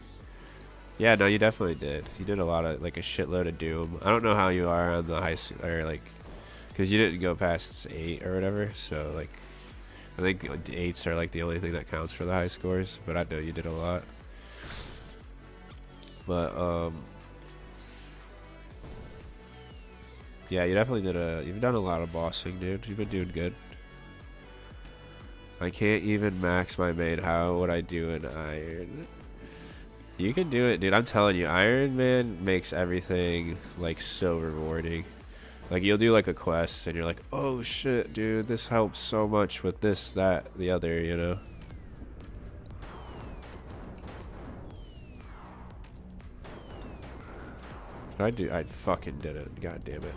Yeah, no, you definitely did. You did a lot of, like, a shitload of Doom. I don't know how you are on the high, or like, because you didn't go past 8 or whatever. So, like, I think 8s are like the only thing that counts for the high scores. But I know you did a lot. But yeah, you definitely did you've done a lot of bossing, dude. You've been doing good. I can't even max my main. How would I do an Iron? You can do it, dude. I'm telling you, Iron Man makes everything, like, so rewarding. Like, you'll do, like, a quest, and you're like, oh, shit, dude, this helps so much with this, that, the other, you know? I fucking did it. God damn it.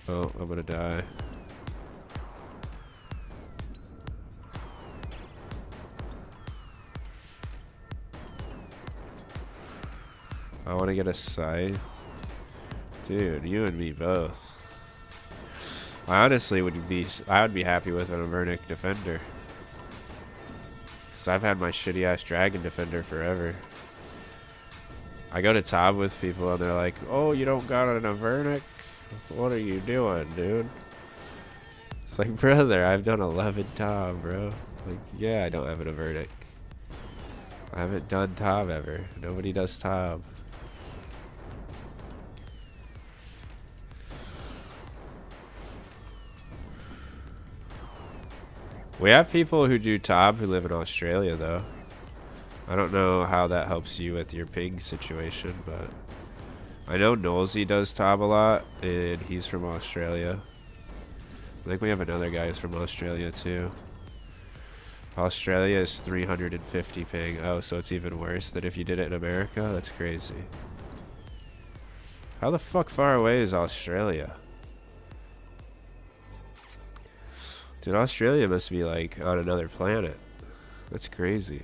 Oh, I'm gonna die. I want to get a scythe. Dude, you and me both. I honestly would be happy with an Avernic Defender. Because I've had my shitty ass Dragon Defender forever. I go to Tob with people and they're like, oh, you don't got an Avernic? What are you doing, dude? It's like, brother, I've done 11 Tob, bro. Like, yeah, I don't have an Avernic. I haven't done Tob ever. Nobody does Tob. We have people who do Tob who live in Australia, though. I don't know how that helps you with your ping situation, but I know Nolsey does Tob a lot, and he's from Australia. I think we have another guy who's from Australia, too. Australia is 350 ping. Oh, so it's even worse than if you did it in America? That's crazy. How the fuck far away is Australia? Dude, Australia must be like on another planet. That's crazy.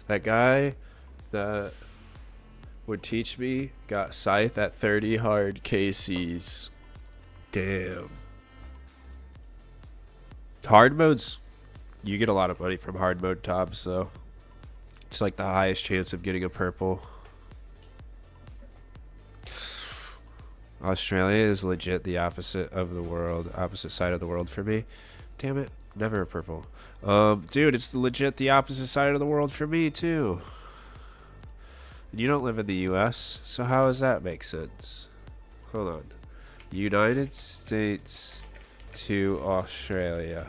That guy that would teach me got Scythe at 30 hard KCs. Damn. Hard modes, you get a lot of money from hard mode Tobs, so it's like the highest chance of getting a purple. Australia is legit the opposite of the world, opposite side of the world for me. Damn it, never a purple. Dude, it's legit the opposite side of the world for me too. You don't live in the US, so how does that make sense? Hold on. United States to Australia.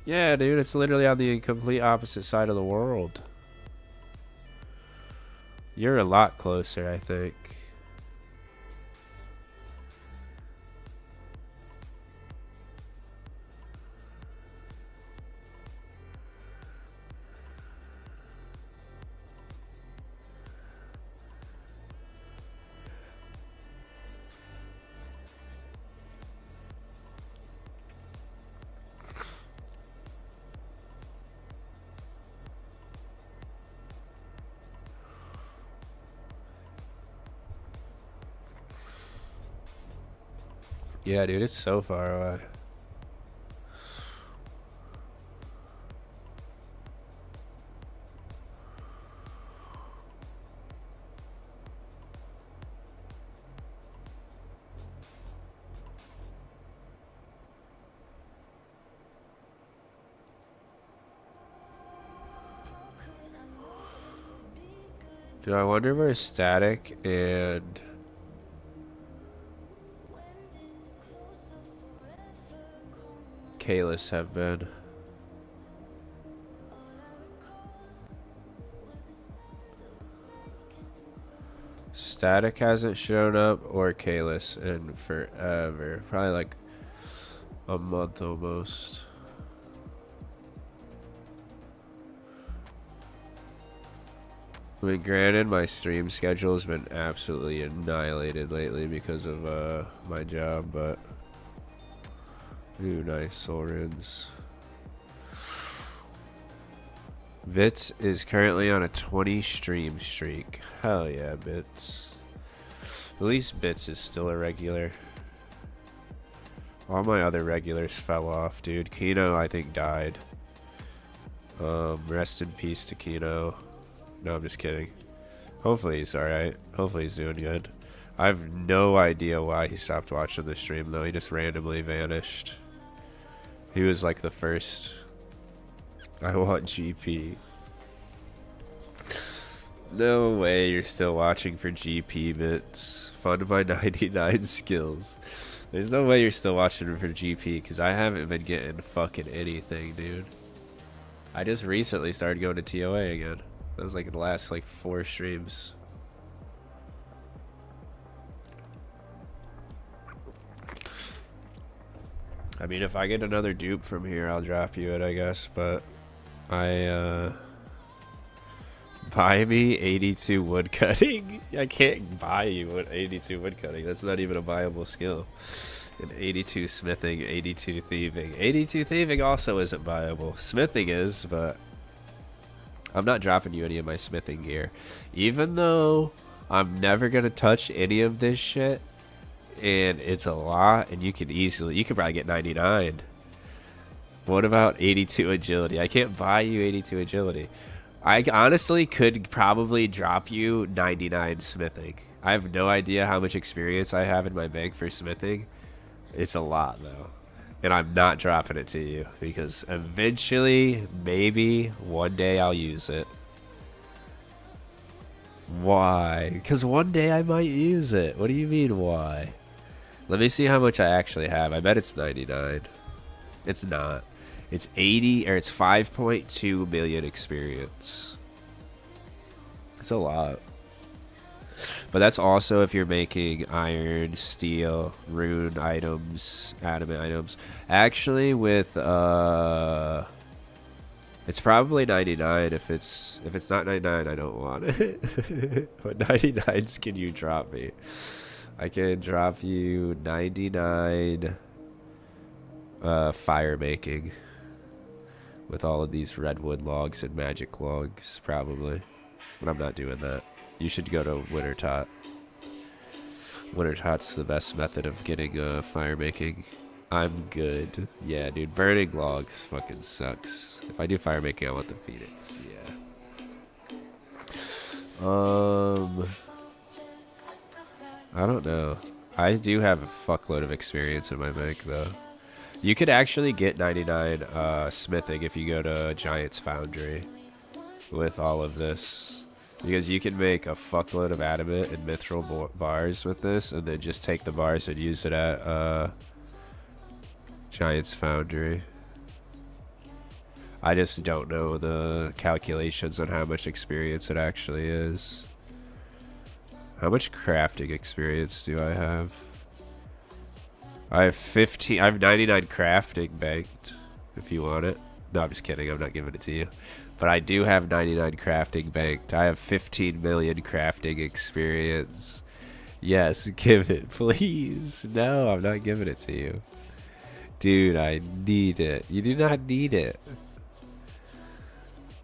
Yeah, dude, it's literally on the complete opposite side of the world. You're a lot closer, I think. Yeah, dude, it's so far away. Dude, I wonder where Static and Kalis have been. Static hasn't shown up, or Kalis, in forever. Probably like a month almost. I mean, granted, my stream schedule has been absolutely annihilated lately because of my job, but ooh, nice soul runes. Bits is currently on a 20 stream streak. Hell yeah, Bits. At least Bits is still a regular. All my other regulars fell off, dude. Kino, I think, died. Rest in peace to Kino. No, I'm just kidding. Hopefully he's alright. Hopefully he's doing good. I have no idea why he stopped watching the stream, though. He just randomly vanished. He was like the first. I want GP. No way you're still watching for GP bits. Fund my 99 skills. There's no way you're still watching for GP, because I haven't been getting fucking anything, dude. I just recently started going to TOA again. That was like the last like 4 streams. I mean, if I get another dupe from here, I'll drop you it, I guess. But buy me 82 woodcutting. I can't buy you 82 woodcutting. That's not even a viable skill. And 82 smithing, 82 thieving. 82 thieving also isn't viable. Smithing is, but I'm not dropping you any of my smithing gear. Even though I'm never going to touch any of this shit, and it's a lot, and you could probably get 99. What about 82 agility? I can't buy you 82 agility. I honestly could probably drop you 99 smithing. I have no idea how much experience I have in my bank for smithing. It's a lot, though. And I'm not dropping it to you because eventually, maybe one day I'll use it. Why? Because one day I might use it. What do you mean, why? Let me see how much I actually have. I bet it's 99. It's not. It's 80, or it's 5.2 million experience. It's a lot. But that's also if you're making iron, steel, rune items, adamant items. Actually, with it's probably 99. If it's not 99, I don't want it. What 99s can you drop me? I can drop you 99 fire making with all of these redwood logs and magic logs, probably. But I'm not doing that. You should go to Winter Tot. Winter Tot's the best method of getting fire making. I'm good. Yeah, dude, burning logs fucking sucks. If I do fire making, I want the Phoenix. Yeah. I don't know. I do have a fuckload of experience in my bank, though. You could actually get 99 smithing if you go to Giant's Foundry with all of this. Because you can make a fuckload of adamant and mithril bars with this, and then just take the bars and use it at Giant's Foundry. I just don't know the calculations on how much experience it actually is. How much crafting experience do I have? I have 15. I have 99 crafting banked. If you want it. No, I'm just kidding. I'm not giving it to you. But I do have 99 crafting banked. I have 15 million crafting experience. Yes, give it, please. No, I'm not giving it to you. Dude, I need it. You do not need it.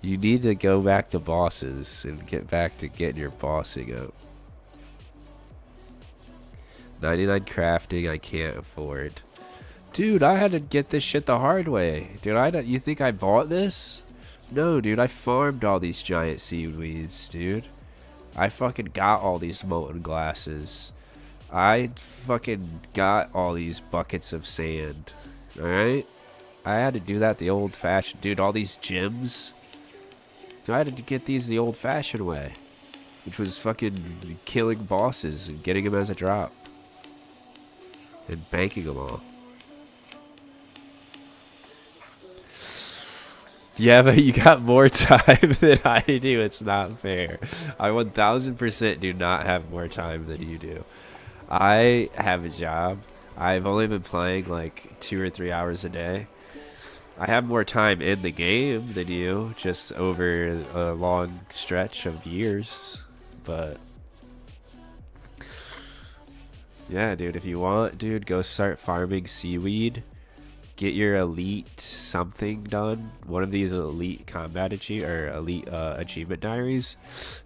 You need to go back to bosses and get back to getting your bossing up. 99 crafting, I can't afford. Dude, I had to get this shit the hard way. Dude, you think I bought this? No, dude, I farmed all these giant seaweeds, dude. I fucking got all these molten glasses. I fucking got all these buckets of sand. Alright? I had to do that the old-fashioned... Dude, all these gems. Dude, I had to get these the old-fashioned way. Which was fucking killing bosses and getting them as a drop. And banking them all. Yeah, but you got more time than I do. It's not fair. I 1000% do not have more time than you do. I have a job. I've only been playing like 2 or 3 hours a day. I have more time in the game than you, just over a long stretch of years. But yeah, dude, if you want, dude, go start farming seaweed. Get your elite something done. One of these elite combat achievement diaries,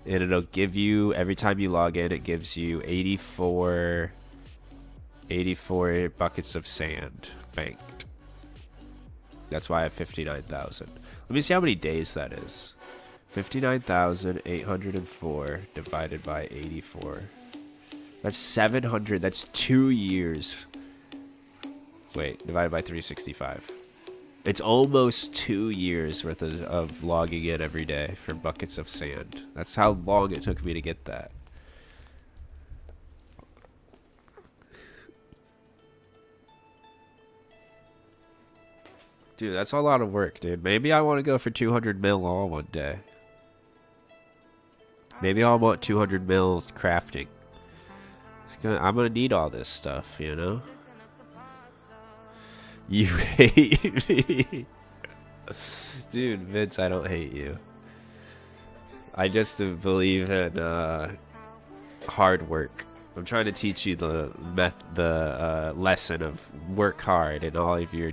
and it'll give you, every time you log in, it gives you 84 buckets of sand banked. That's why I have 59,000. Let me see how many days that is. 59,804 divided by 84. That's 700. That's 2 years. Wait, divided by 365. It's almost 2 years worth of logging in every day for buckets of sand. That's how long it took me to get that. Dude, that's a lot of work, dude. Maybe I want to go for 200 mil all one day. Maybe I'll want 200 mil crafting. I'm gonna need all this stuff, you know? You hate me. Dude, Vince, I don't hate you. I just believe in hard work. I'm trying to teach you the lesson of work hard, and all of your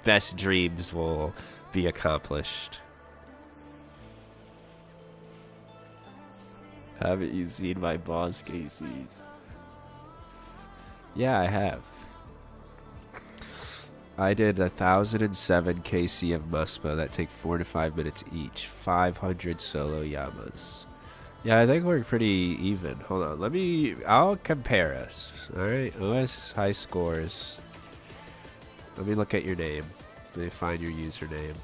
best dreams will be accomplished. Haven't you seen my boss cases? Yeah, I have. I did 1,007 kc of Muspa that take 4 to 5 minutes each. 500 solo Yamas. Yeah, I think we're pretty even. Hold on, I'll compare us. Alright, OS high scores. Let me look at your name. Let me find your username.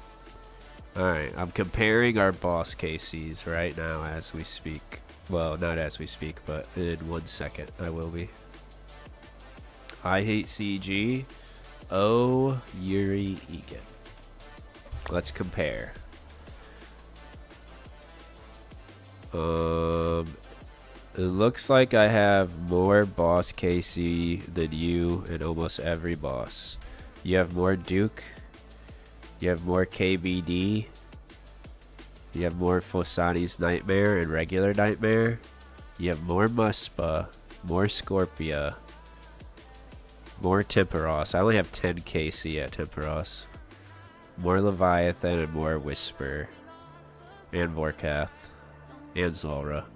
Alright, I'm comparing our boss KCs right now as we speak. Well, not as we speak, but in 1 second I will be. ih8cg. Oh, Yuri Egan. Let's compare. It looks like I have more boss KC than you in almost every boss. You have more Duke. You have more KBD. You have more Fosani's Nightmare and regular Nightmare. You have more Muspa, more Scorpia, more Temperos. I only have 10 KC at Temperos. More Leviathan and more Whisper. And Vorkath. And Zulrah.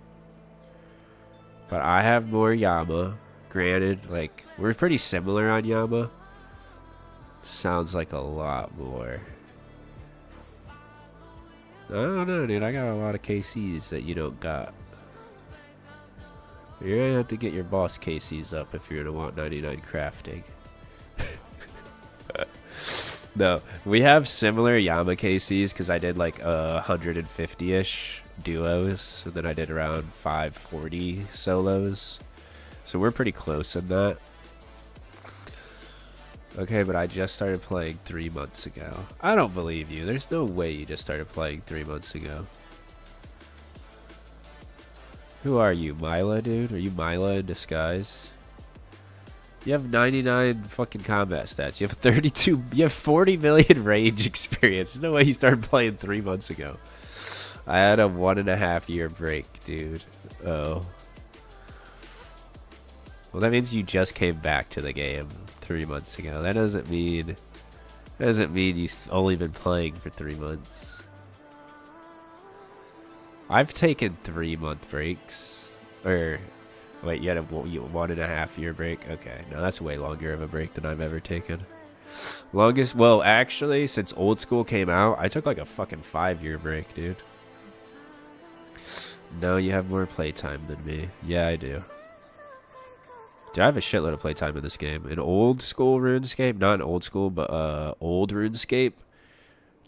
But I have more Yama. Granted, like, we're pretty similar on Yama. Sounds like a lot more. I don't know, dude. I got a lot of KCs that you don't got. You're gonna have to get your boss KCs up if you're gonna want 99 crafting. No, we have similar Yama KCs because I did like 150-ish duos, and then I did around 540 solos. So we're pretty close in that. Okay, but I just started playing 3 months ago. I don't believe you. There's no way you just started playing 3 months ago. Who are you, Mila, dude? Are you Mila in disguise? You have 99 fucking combat stats. You have 32. You have 40 million range experience. There's no way you started playing 3 months ago. I had a 1.5 year break, dude. Oh. Well, that means you just came back to the game 3 months ago. That doesn't mean you've only been playing for 3 months. I've taken 3-month breaks. Or, wait, you had a 1.5 year break? Okay, no, that's way longer of a break than I've ever taken. Longest, well, actually, since Oldschool came out, I took like a fucking 5-year break, dude. No, you have more playtime than me. Yeah, I do. Dude, I have a shitload of playtime in this game. In old school RuneScape, not in old school, but old RuneScape.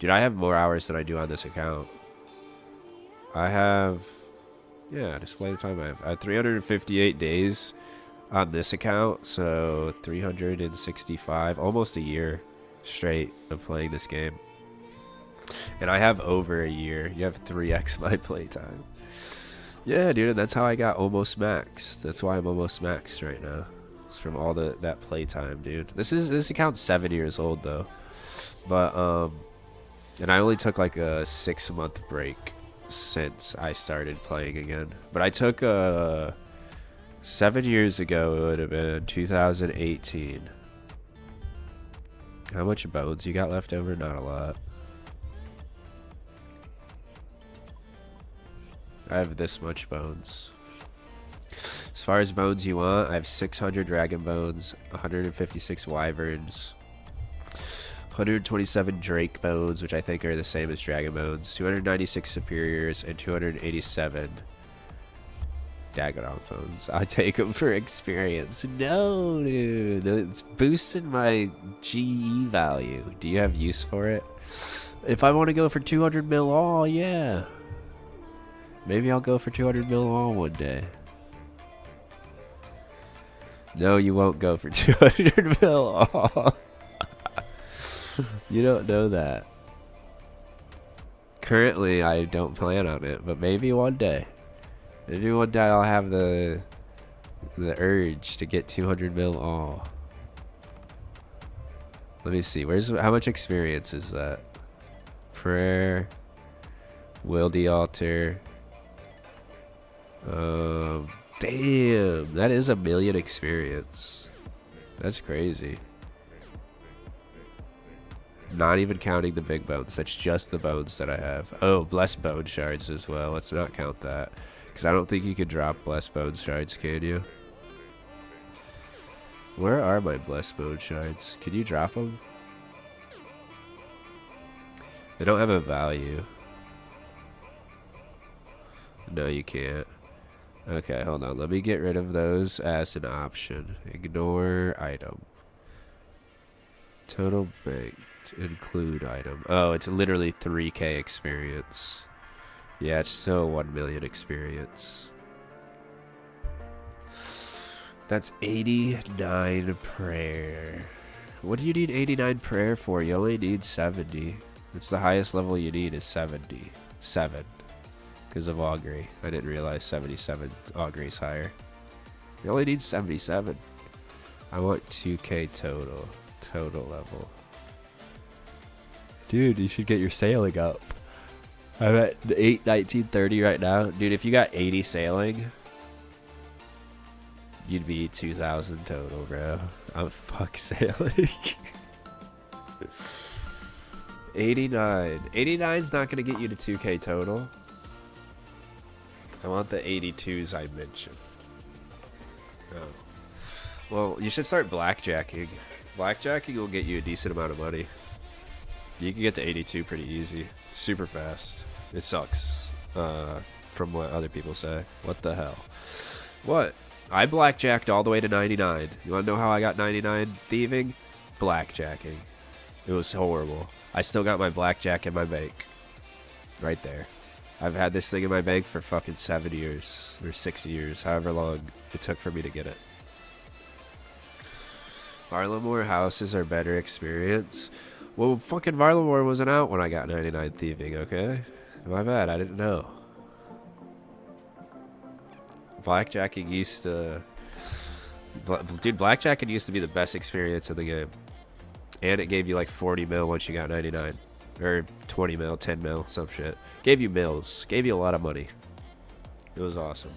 Dude, I have more hours than I do on this account. I have, yeah, display the time I have 358 days on this account, so 365, almost a year straight of playing this game. And I have over a year. You have 3x my playtime. Yeah, dude, and that's how I got almost maxed. That's why I'm almost maxed right now. It's from all that playtime, dude. This account's 7 years old though, but and I only took like a 6-month break since I started playing again. But I took 7 years ago. It would have been 2018. How much bones you got left over? Not a lot. I have this much bones. As far as bones you want, I have 600 dragon bones, 156 wyverns, 127 drake bones, which I think are the same as dragon bones, 296 superiors, and 287 Dagadon bones. I take them for experience. No, dude, it's boosting my GE value. Do you have use for it? If I want to go for 200 mil all, yeah. Maybe I'll go for 200 mil all one day. No, you won't go for 200 mil all. You don't know that. Currently, I don't plan on it, but maybe one day. Maybe one day I'll have the urge to get 200 mil all. Let me see. How much experience is that? Prayer, Wildy Altar. Damn, that is 1 million experience. That's crazy. Not even counting the big bones. That's just the bones that I have. Oh, blessed bone shards as well. Let's not count that, because I don't think you can drop blessed bone shards, can you? Where are my blessed bone shards? Can you drop them? They don't have a value. No, you can't. Okay, hold on. Let me get rid of those as an option. Ignore item. Total banked. Include item. Oh, it's literally 3K experience. Yeah, it's still 1 million experience. That's 89 prayer. What do you need 89 prayer for? You only need 70. It's the highest level you need is 77. Because of augury. I didn't realize 77 augury is higher. You only need 77. I want 2K total. Total level. Dude, you should get your sailing up. I'm at 81930 right now. Dude, if you got 80 sailing, you'd be 2,000 total, bro. I'm fuck sailing. 89. 89's not going to get you to 2K total. I want the 82s I mentioned. Oh. Well, you should start blackjacking. Blackjacking will get you a decent amount of money. You can get to 82 pretty easy. Super fast. It sucks. From what other people say. What the hell? What? I blackjacked all the way to 99. You want to know how I got 99 thieving? Blackjacking. It was horrible. I still got my blackjack in my bank. Right there. I've had this thing in my bank for fucking 7 years. Or 6 years. However long it took for me to get it. Varlamore houses are better experience. Well, fucking Varlamore wasn't out when I got 99 thieving, okay? My bad, I didn't know. Blackjacking used to... Dude, blackjacking used to be the best experience in the game. And it gave you like 40 mil once you got 99. Or 20 mil, 10 mil, some shit. Gave you mills. Gave you a lot of money. It was awesome.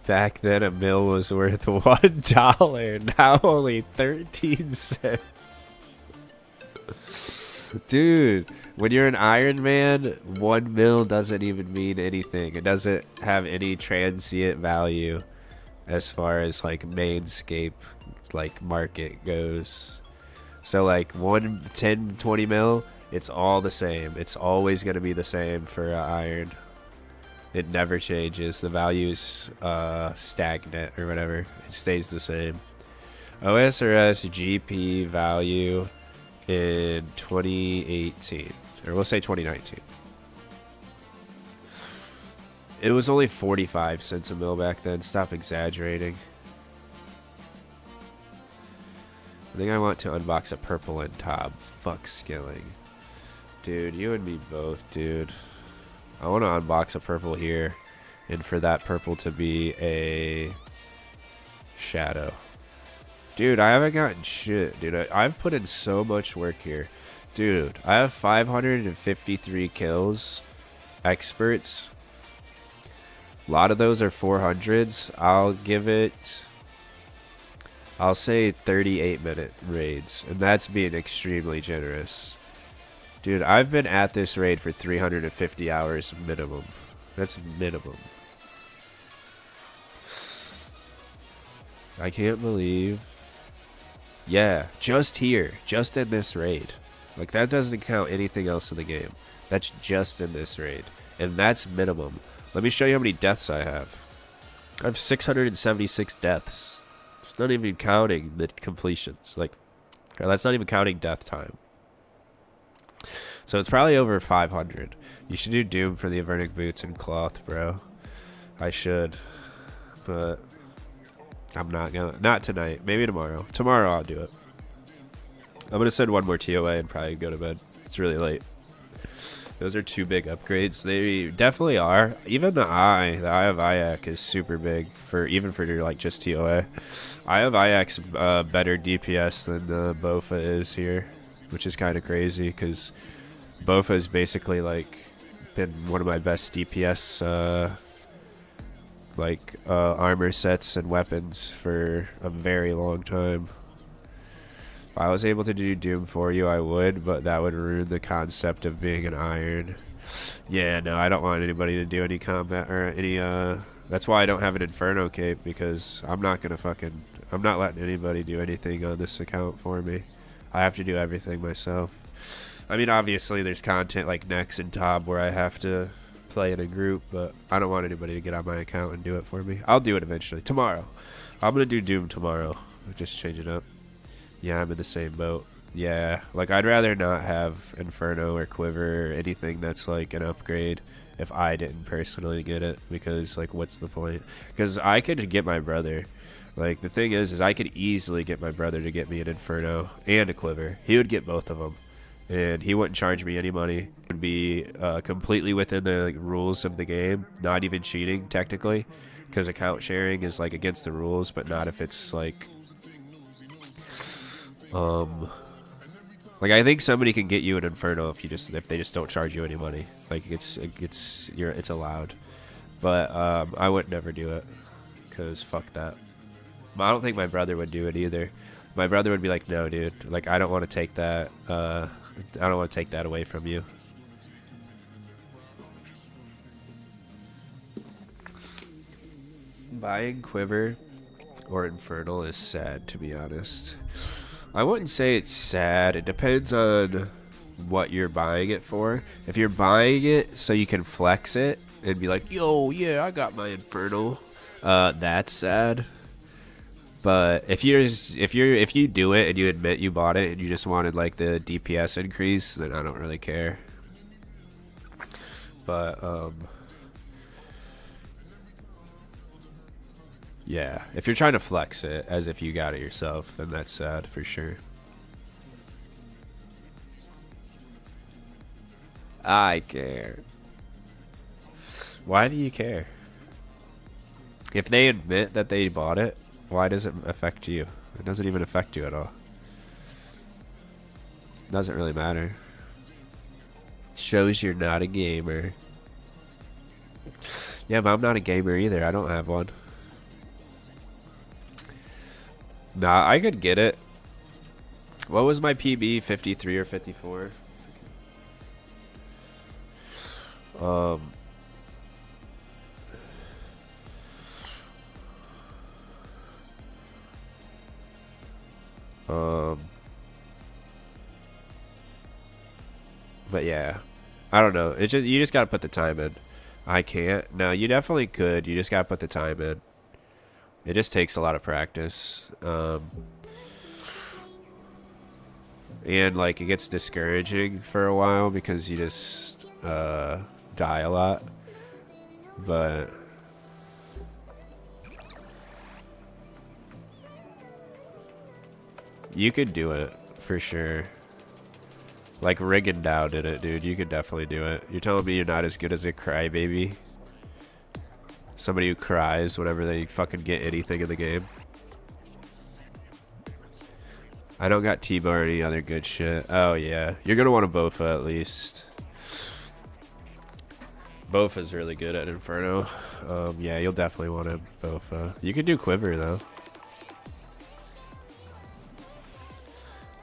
Back then, a mil was worth $1. Now only 13 cents. Dude, when you're an Iron Man, 1 mil doesn't even mean anything. It doesn't have any transient value as far as like mainscape like market goes. So like 10, 20 mil, it's all the same. It's always going to be the same for iron. It never changes. The value is stagnant or whatever. It stays the same. OSRS GP value in 2018, or we'll say 2019. It was only 45 cents a mil back then. Stop exaggerating. I think I want to unbox a purple and top. Fuck skilling. Dude, you and me both, dude. I want to unbox a purple here, and for that purple to be a shadow. Dude, I haven't gotten shit, dude. I've put in so much work here. Dude, I have 553 kills. Experts. A lot of those are 400s. I'll give it... I'll say 38-minute raids, and that's being extremely generous. Dude, I've been at this raid for 350 hours minimum. That's minimum. I can't believe... Yeah, just here. Just in this raid. Like, that doesn't count anything else in the game. That's just in this raid. And that's minimum. Let me show you how many deaths I have. I have 676 deaths. It's not even counting the completions. Like, that's not even counting death time. So it's probably over 500. You should do Doom for the Avernic Boots and Cloth, bro. I should. But I'm not gonna. Not tonight. Maybe tomorrow. Tomorrow I'll do it. I'm gonna send one more TOA and probably go to bed. It's really late. Those are two big upgrades. They definitely are. Even the Eye of Ih8cg is super big for even for like just TOA. Eye of Ih8cg better DPS than Bofa is here, which is kind of crazy because Bofa has basically like been one of my best DPS armor sets and weapons for a very long time. If I was able to do Doom for you, I would, but that would ruin the concept of being an iron. Yeah, no, I don't want anybody to do any combat or any, that's why I don't have an Inferno cape, because I'm not letting anybody do anything on this account for me. I have to do everything myself. I mean, obviously there's content like Nex and Tob where I have to play in a group, but I don't want anybody to get on my account and do it for me. I'll do it eventually. Tomorrow. I'm gonna do Doom tomorrow. Just change it up. Yeah, I'm in the same boat. Yeah, like I'd rather not have Inferno or Quiver or anything that's like an upgrade if I didn't personally get it, because like what's the point? Because I could get my brother. Like the thing is I could easily get my brother to get me an Inferno and a Quiver. He would get both of them, and he wouldn't charge me any money. It would be completely within the like, rules of the game, not even cheating technically, because account sharing is like against the rules, but not if it's like like I think somebody can get you an Inferno if they just don't charge you any money. Like it's allowed, but I would never do it, cause fuck that. But I don't think my brother would do it either. My brother would be like, no, dude, like I don't want to take that. I don't want to take that away from you. Buying Quiver or Infernal is sad, to be honest. I wouldn't say it's sad. It depends on what you're buying it for. If you're buying it so you can flex it and be like, yo, yeah, I got my Infernal, that's sad. But if you do it and you admit you bought it and you just wanted like the DPS increase, then I don't really care. But yeah, if you're trying to flex it as if you got it yourself, then that's sad for sure. I care. Why do you care? If they admit that they bought it, why does it affect you? It doesn't even affect you at all. Doesn't really matter. Shows you're not a gamer. Yeah, but I'm not a gamer either. I don't have one. Nah, I could get it. What was my PB? 53 or 54? But yeah, I don't know. You just gotta put the time in. I can't. No, you definitely could. You just gotta put the time in. It just takes a lot of practice. And like it gets discouraging for a while because you just die a lot. But you could do it for sure. Like Rigondow did it, dude. You could definitely do it. You're telling me you're not as good as a crybaby? Somebody who cries whenever they fucking get anything in the game. I don't got T-Bow or any other good shit. Oh yeah, you're gonna want a Bofa at least. Bofa's really good at Inferno. Yeah, you'll definitely want a Bofa. You could do Quiver though.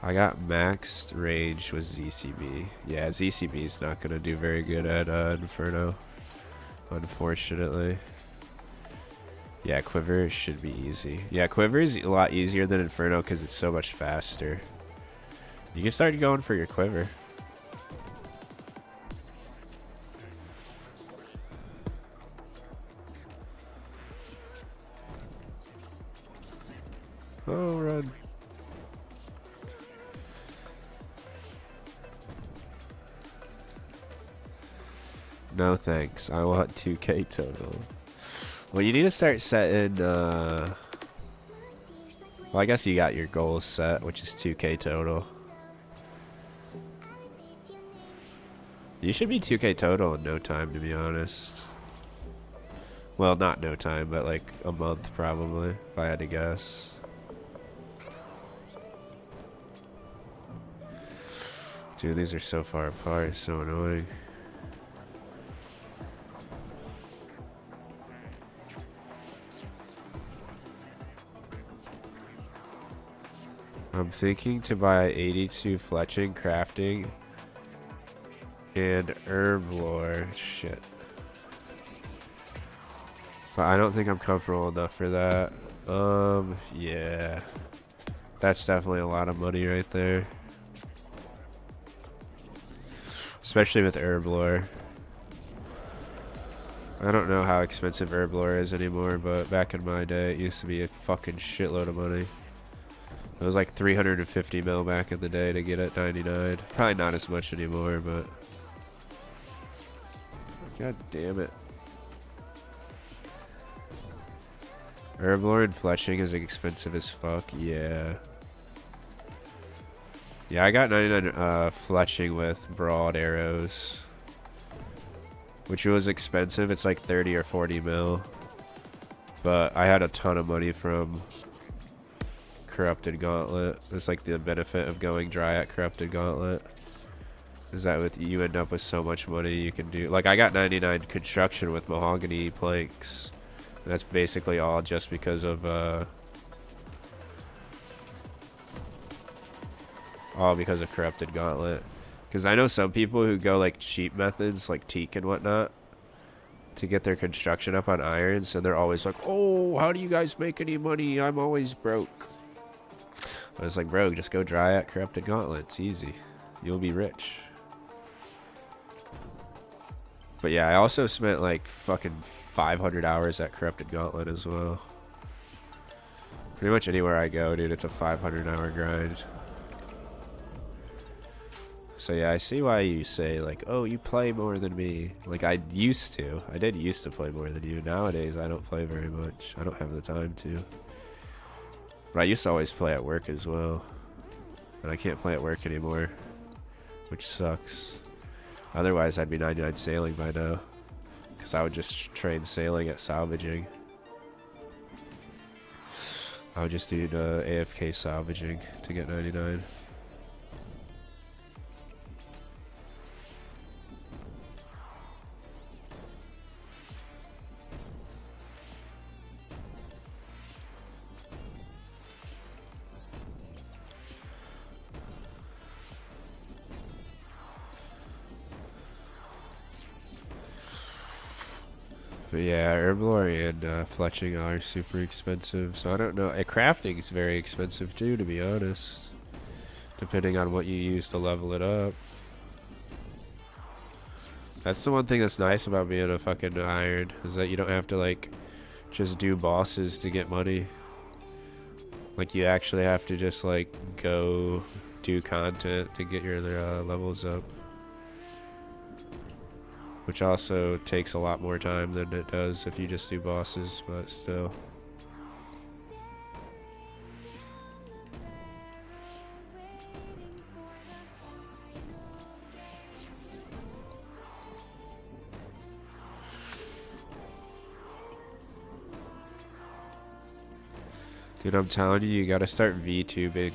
I got maxed range with ZCB. Yeah, ZCB is not gonna do very good at Inferno, unfortunately. Yeah, Quiver should be easy. Yeah, Quiver is a lot easier than Inferno because it's so much faster. You can start going for your Quiver. Oh, run. No thanks. I want 2K total. Well, you need to start setting, well, I guess you got your goals set, which is 2K total. You should be 2K total in no time, to be honest. Well, not no time, but like a month probably, if I had to guess. Dude, these are so far apart, it's so annoying. I'm I'm thinking to buy 82 fletching, crafting, and herb lore. Shit. But I don't think I'm comfortable enough for that. Yeah. That's definitely a lot of money right there. Especially with herb lore. I don't know how expensive herb lore is anymore, but back in my day, it used to be a fucking shitload of money. It was like 350 mil back in the day to get it 99. Probably not as much anymore, but... God damn it. Herb lore and fletching is expensive as fuck, yeah. Yeah, I got 99 fletching with broad arrows. Which was expensive. It's like 30 or 40 mil. But I had a ton of money from Corrupted Gauntlet. It's like the benefit of going dry at Corrupted Gauntlet. Is that with you end up with so much money you can do. Like I got 99 construction with mahogany planks. And that's basically all just because of Corrupted Gauntlet. Because I know some people who go like cheap methods like teak and whatnot to get their construction up on irons, and they're always like, oh, how do you guys make any money? I'm always broke. I was like, bro, just go dry at Corrupted Gauntlet. It's easy. You'll be rich. But yeah, I also spent like fucking 500 hours at Corrupted Gauntlet as well. Pretty much anywhere I go, dude, it's a 500-hour grind. So yeah, I see why you say like, oh, you play more than me. Like I used to. I did used to play more than you. Nowadays, I don't play very much. I don't have the time to. But I used to always play at work as well. And I can't play at work anymore, which sucks. Otherwise, I'd be 99 sailing by now. Because I would just train sailing at salvaging. I would just do the AFK salvaging to get 99. But yeah, herb lore and fletching are super expensive. So I don't know. Crafting is very expensive too, to be honest. Depending on what you use to level it up. That's the one thing that's nice about being a fucking iron, is that you don't have to like just do bosses to get money. Like you actually have to just like go do content to get your levels up. Which also takes a lot more time than it does if you just do bosses, but still. Dude, I'm telling you, you gotta start VTubing.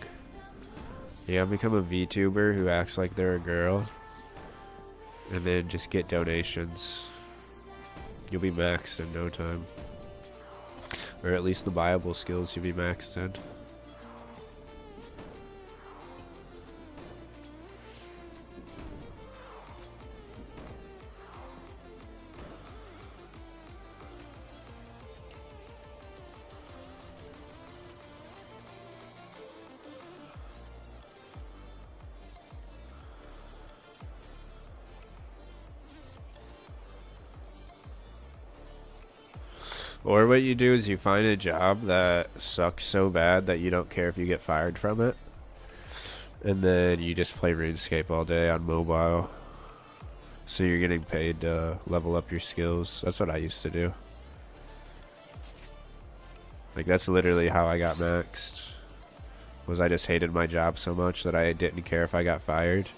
You gotta become a VTuber who acts like they're a girl. And then just get donations. You'll be maxed in no time. Or at least the buyable skills you'll be maxed in. Or what you do is you find a job that sucks so bad that you don't care if you get fired from it. And then you just play Runescape all day on mobile. So you're getting paid to level up your skills. That's what I used to do. Like that's literally how I got maxed. Was I just hated my job so much that I didn't care if I got fired.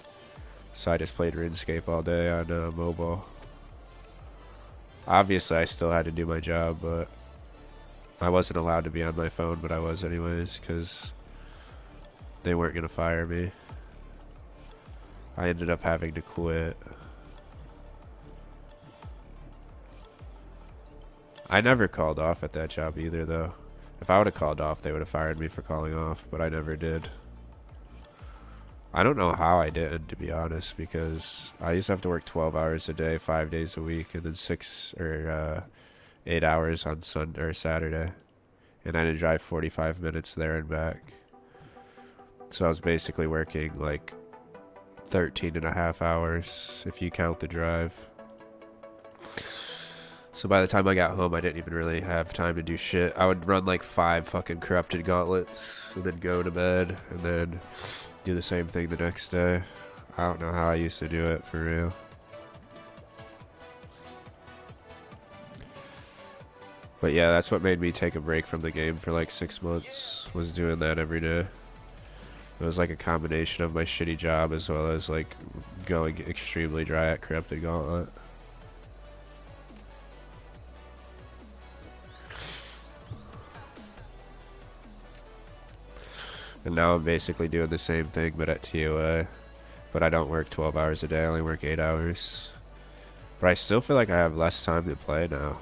So I just played Runescape all day on mobile. Obviously, I still had to do my job, but I wasn't allowed to be on my phone, but I was anyways, because they weren't going to fire me. I ended up having to quit. I never called off at that job either, though. If I would have called off, they would have fired me for calling off, but I never did. I don't know how I did, to be honest, because I used to have to work 12 hours a day, 5 days a week, and then 8 hours on Sunday or Saturday. And I had to drive 45 minutes there and back. So I was basically working like 13 and a half hours if you count the drive. So by the time I got home, I didn't even really have time to do shit. I would run like 5 fucking corrupted gauntlets and then go to bed and then do the same thing the next day. I don't know how I used to do it for real. But yeah, that's what made me take a break from the game for like 6 months, was doing that every day. It was like a combination of my shitty job as well as like going extremely dry at corrupted gauntlet. And now I'm basically doing the same thing but at TOA. But I don't work 12 hours a day, I only work 8 hours. But I still feel like I have less time to play now.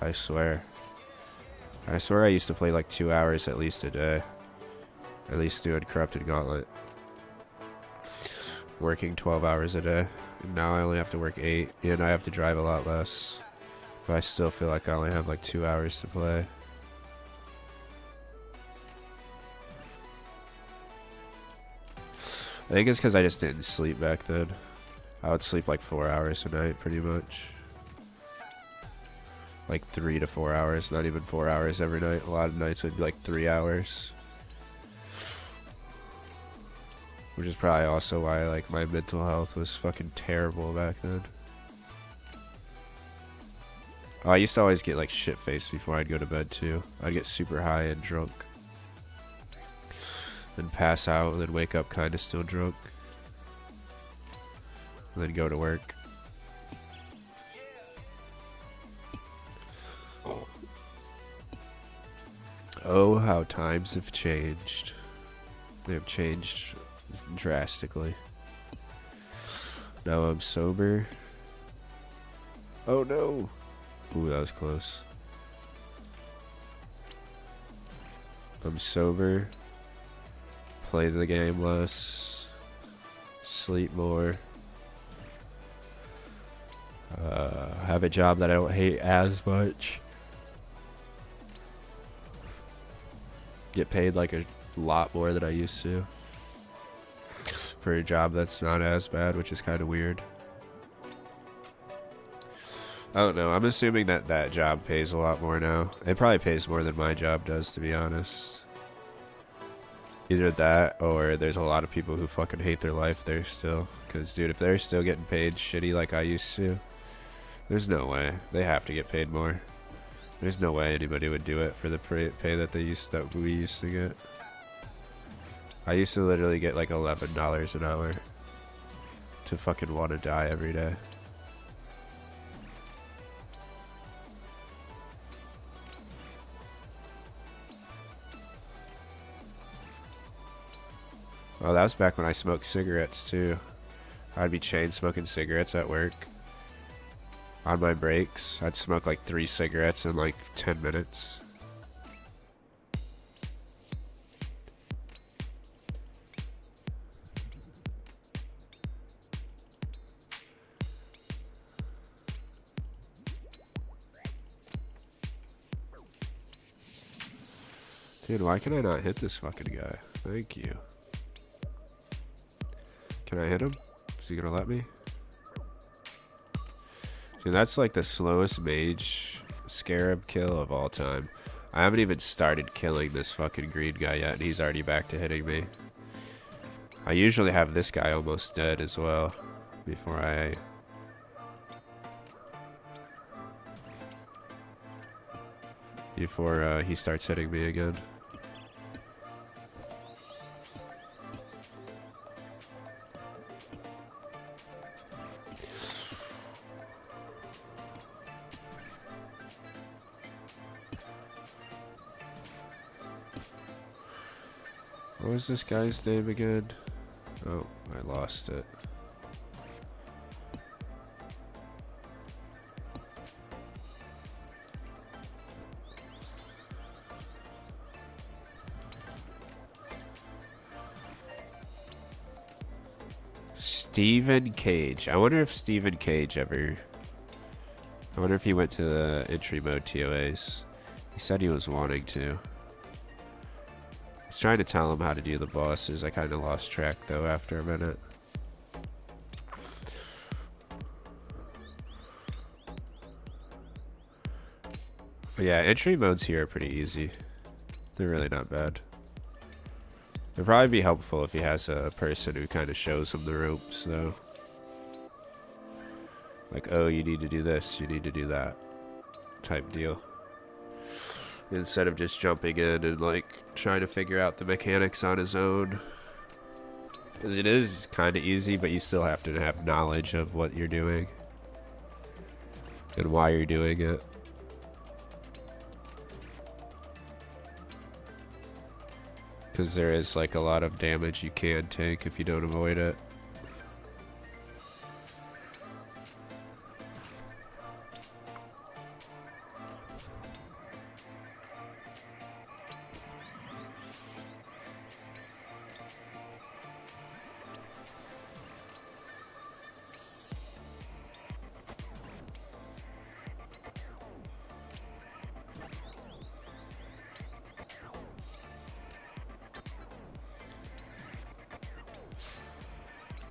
I swear. I swear I used to play like 2 hours at least a day. At least doing corrupted gauntlet. Working 12 hours a day. And now I only have to work 8. And I have to drive a lot less. But I still feel like I only have like 2 hours to play. I think it's because I just didn't sleep back then. I would sleep like 4 hours a night pretty much. Like 3 to 4 hours, not even 4 hours every night. A lot of nights it'd be like 3 hours. Which is probably also why like my mental health was fucking terrible back then. Oh, I used to always get like shit-faced before I'd go to bed too. I'd get super high and drunk. Then pass out and then wake up kinda still drunk. And then go to work. Oh, how times have changed. They have changed drastically. Now I'm sober. Oh no! Ooh, that was close. I'm sober. Play the game less. Sleep more. Have a job that I don't hate as much. Get paid like a lot more than I used to. For a job that's not as bad, which is kind of weird. I don't know. I'm assuming that that job pays a lot more now. It probably pays more than my job does, to be honest. Either that, or there's a lot of people who fucking hate their life there still. Because, dude, if they're still getting paid shitty like I used to, there's no way. They have to get paid more. There's no way anybody would do it for the pay that we used to get. I used to literally get like $11 an hour to fucking want to die every day. Oh, that was back when I smoked cigarettes too. I'd be chain smoking cigarettes at work. On my breaks, I'd smoke like 3 cigarettes in like 10 minutes. Dude, why can I not hit this fucking guy? Thank you. Can I hit him? Is he gonna let me? Dude, that's like the slowest mage scarab kill of all time. I haven't even started killing this fucking green guy yet, and he's already back to hitting me. I usually have this guy almost dead as well before he starts hitting me again. What was this guy's name again? Oh, I lost it. Stephen Cage. I wonder if Stephen Cage ever... I wonder if he went to the entry mode TOAs. He said he was wanting to. I was trying to tell him how to do the bosses. I kind of lost track though after a minute. But yeah, entry modes here are pretty easy. They're really not bad. It'd probably be helpful if he has a person who kind of shows him the ropes though. Like, oh, you need to do this, you need to do that type deal. Instead of just jumping in and like trying to figure out the mechanics on his own. Because it is kind of easy, but you still have to have knowledge of what you're doing. And why you're doing it. Because there is like a lot of damage you can take if you don't avoid it.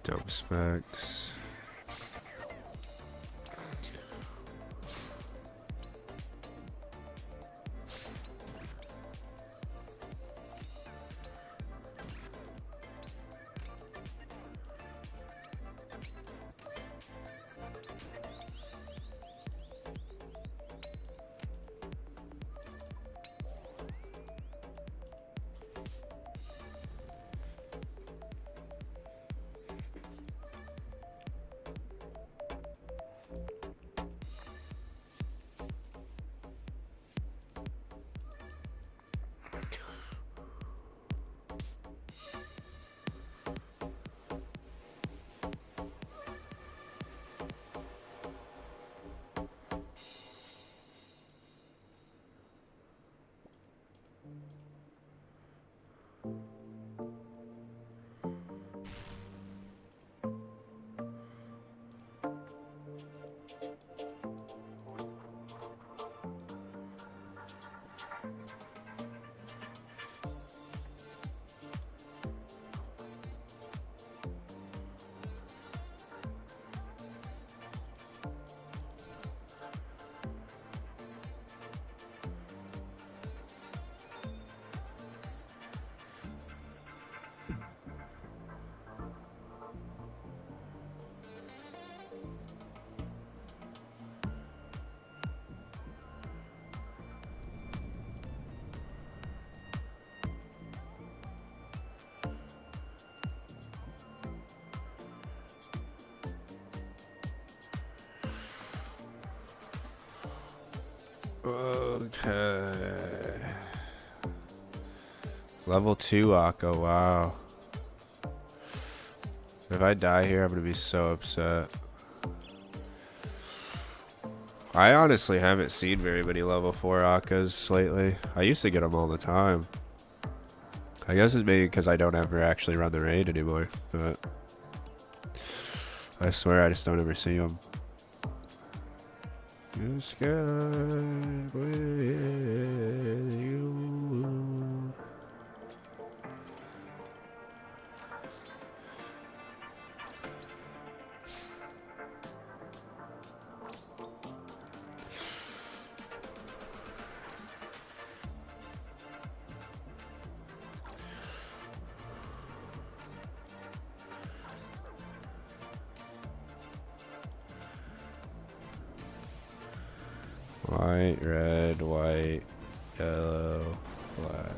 Dump specs. Okay. Level 2 Akka, wow. If I die here, I'm gonna be so upset. I honestly haven't seen very many level 4 Akkas lately. I used to get them all the time. I guess it's maybe because I don't ever actually run the raid anymore, but I swear I just don't ever see them. The sky with you. White, red, white, yellow, black.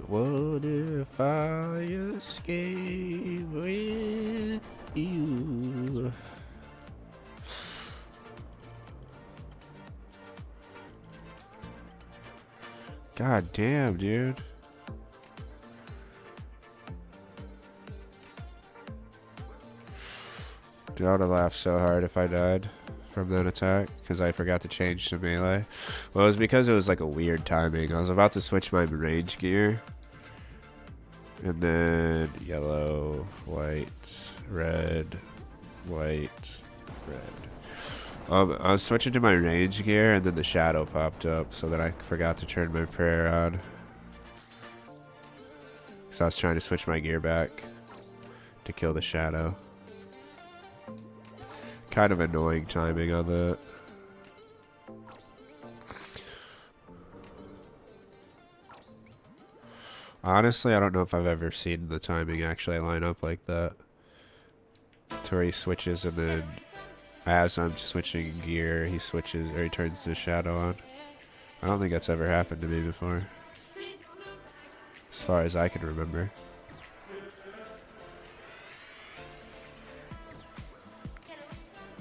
What if I escape with you? God damn, dude. Dude, I would have laughed so hard if I died from that attack because I forgot to change to melee. Well, it was because it was like a weird timing. I was about to switch my range gear, and then yellow, white, red, white, red. I was switching to my range gear, and then the shadow popped up, so then I forgot to turn my prayer on. So I was trying to switch my gear back to kill the shadow. Kind of annoying timing on that. Honestly, I don't know if I've ever seen the timing actually line up like that. To where he switches and then as I'm switching gear, he switches or he turns the shadow on. I don't think that's ever happened to me before. As far as I can remember.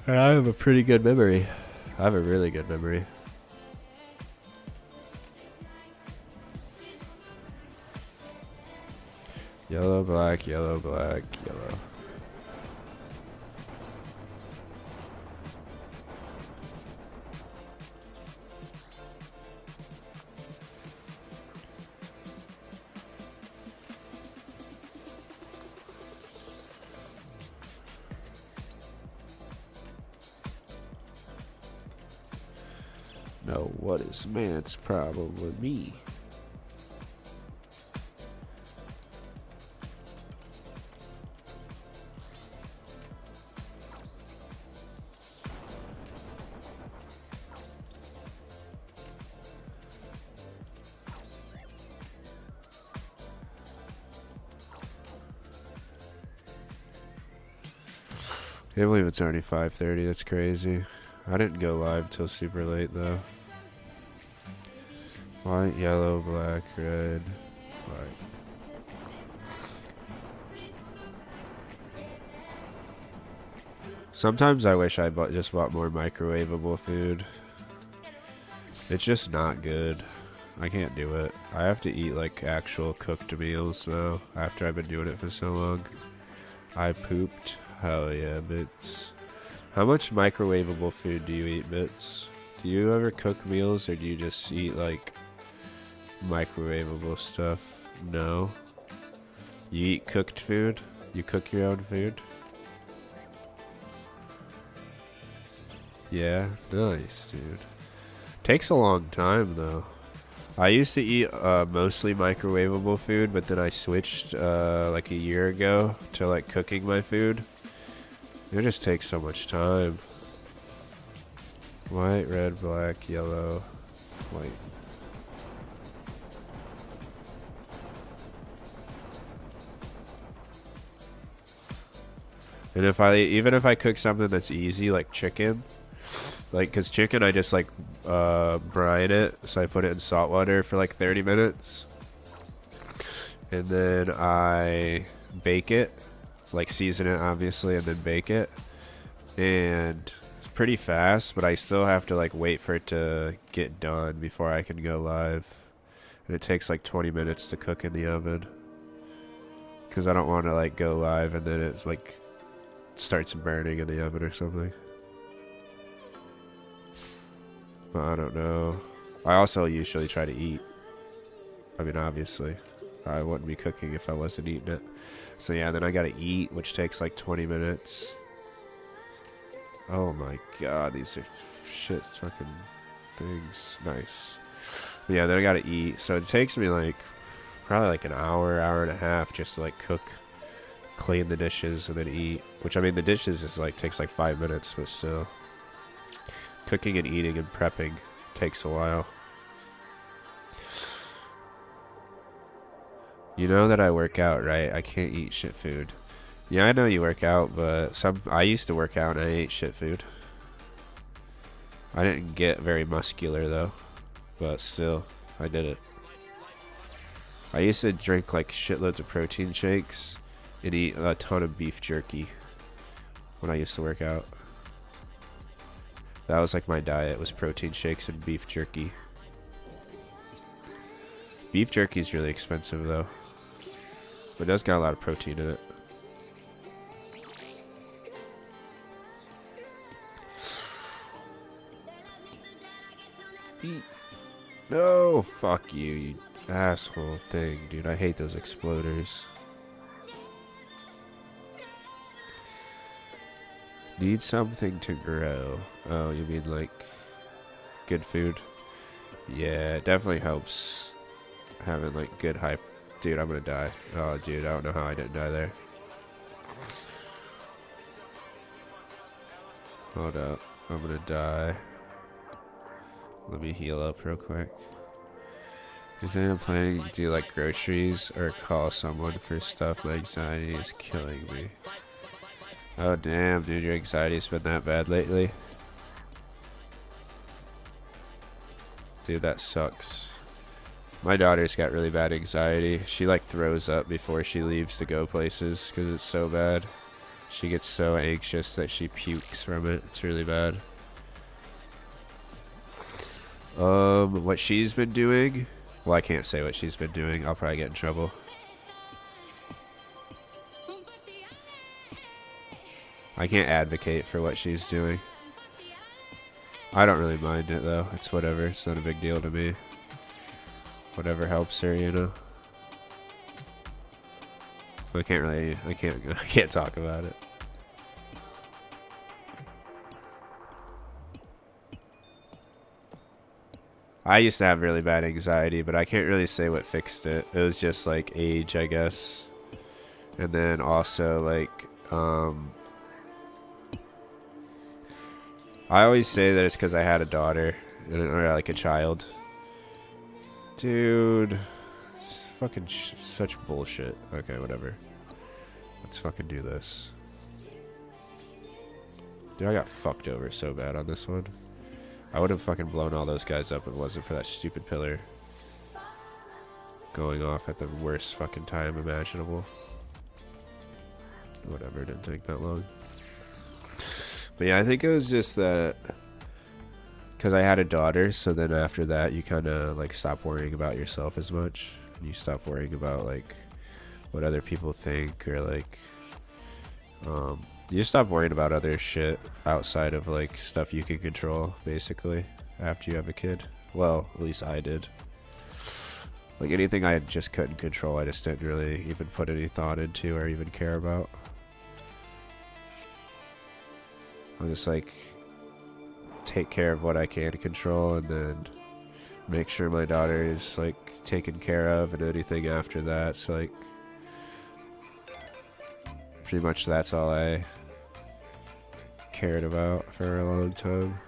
And I have a pretty good memory. I have a really good memory. Yellow, black, yellow, black, yellow. No, what is man's problem with me? I can't believe it's already 5:30. That's crazy. I didn't go live till super late though. White, yellow, black, red, white. Sometimes I wish I just bought more microwavable food. It's just not good. I can't do it. I have to eat like actual cooked meals now after I've been doing it for so long. I pooped. Hell yeah, Bits. How much microwavable food do you eat, Bits? Do you ever cook meals or do you just eat like microwavable stuff? No. You eat cooked food? You cook your own food? Yeah, nice, dude. Takes a long time though. I used to eat mostly microwavable food, but then I switched like a year ago to like cooking my food. It just takes so much time. White, red, black, yellow, white. And even if I cook something that's easy, like chicken, like, cause chicken I just like brine it, so I put it in salt water for like 30 minutes, and then I bake it, like season it obviously, and then bake it, and it's pretty fast, but I still have to like wait for it to get done before I can go live, and it takes like 20 minutes to cook in the oven, cause I don't want to like go live and then it's like starts burning in the oven or something. But I don't know. I also usually try to eat. I mean, obviously, I wouldn't be cooking if I wasn't eating it. So yeah, then I gotta eat, which takes like 20 minutes. Oh my god, these are shit fucking things. Nice. But yeah, then I gotta eat. So it takes me like probably like an hour, hour and a half just to like cook, clean the dishes, and then eat. Which, I mean, the dishes is like takes like 5 minutes, but still, cooking and eating and prepping takes a while. You know that I work out, right? I can't eat shit food. Yeah, I know you work out, but I used to work out and I ate shit food. I didn't get very muscular though, but still, I did it. I used to drink like shitloads of protein shakes and eat a ton of beef jerky when I used to work out. That was like my diet, was protein shakes and beef jerky. Beef jerky is really expensive though, but it does got a lot of protein in it. Eat. No, fuck you, you asshole thing, dude. I hate those exploders. Need something to grow. Oh, you mean like good food? Yeah, it definitely helps having like good hype. Dude, I'm gonna die. Oh, dude, I don't know how I didn't die there. Hold up, I'm gonna die. Let me heal up real quick. I think I'm planning to do like groceries or call someone for stuff. My anxiety is killing me. Oh damn, dude, your anxiety's been that bad lately? Dude, that sucks. My daughter's got really bad anxiety. She like throws up before she leaves to go places because it's so bad. She gets so anxious that she pukes from it. It's really bad. What she's been doing... Well, I can't say what she's been doing. I'll probably get in trouble. I can't advocate for what she's doing. I don't really mind it though. It's whatever. It's not a big deal to me. Whatever helps her, you know. I can't really. I can't talk about it. I used to have really bad anxiety, but I can't really say what fixed it. It was just like age, I guess. And then also like, I always say that it's because I had a daughter, or like a child. Dude, it's fucking such bullshit. Okay, whatever. Let's fucking do this. Dude, I got fucked over so bad on this one. I would have fucking blown all those guys up if it wasn't for that stupid pillar going off at the worst fucking time imaginable. Whatever, it didn't take that long. But yeah, I think it was just that because I had a daughter, so then after that you kind of like stop worrying about yourself as much. You stop worrying about like what other people think, or like you just stop worrying about other shit outside of like stuff you can control, basically, after you have a kid. Well, at least I did. Like anything I just couldn't control, I just didn't really even put any thought into or even care about. I'll just like take care of what I can control and then make sure my daughter is like taken care of, and anything after that's like pretty much that's all I cared about for a long time.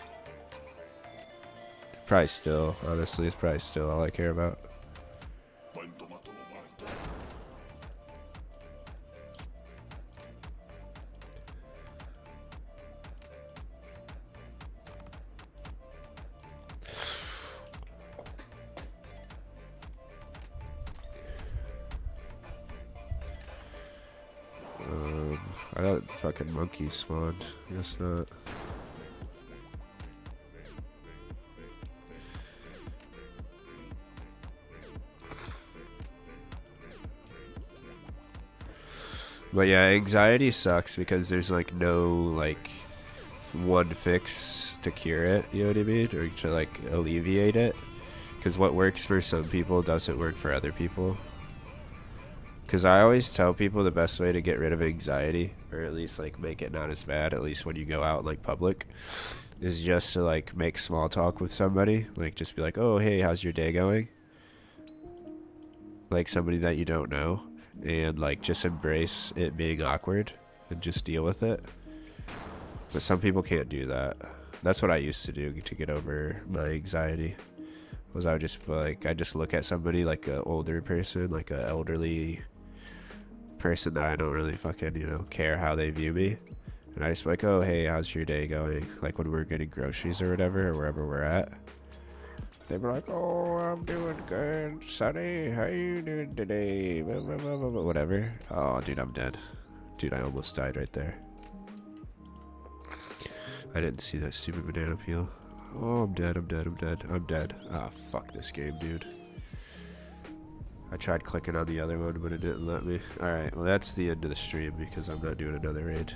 Probably still, honestly, it's probably still all I care about. I thought fucking monkeys spawned. Guess not. But yeah, anxiety sucks because there's like no like one fix to cure it, you know what I mean? Or to like alleviate it. Because what works for some people doesn't work for other people. Because I always tell people the best way to get rid of anxiety, or at least like make it not as bad, at least when you go out in like public, is just to like make small talk with somebody. Like just be like, oh hey, how's your day going? Like somebody that you don't know, and like just embrace it being awkward and just deal with it. But some people can't do that. That's what I used to do to get over my anxiety. Was I would just like, I just look at somebody like an older person, like an elderly person that I don't really fucking, you know, care how they view me. And I just be like, oh hey, how's your day going? Like when we're getting groceries or whatever, or wherever we're at. They'd be like, oh, I'm doing good, Sonny. How you doing today? Blah, blah, blah, blah, blah. Whatever. Oh, dude, I'm dead. Dude, I almost died right there. I didn't see that stupid banana peel. Oh, I'm dead, I'm dead, I'm dead, I'm dead. Ah, fuck this game, dude. I tried clicking on the other one, but it didn't let me. Alright, well that's the end of the stream because I'm not doing another raid.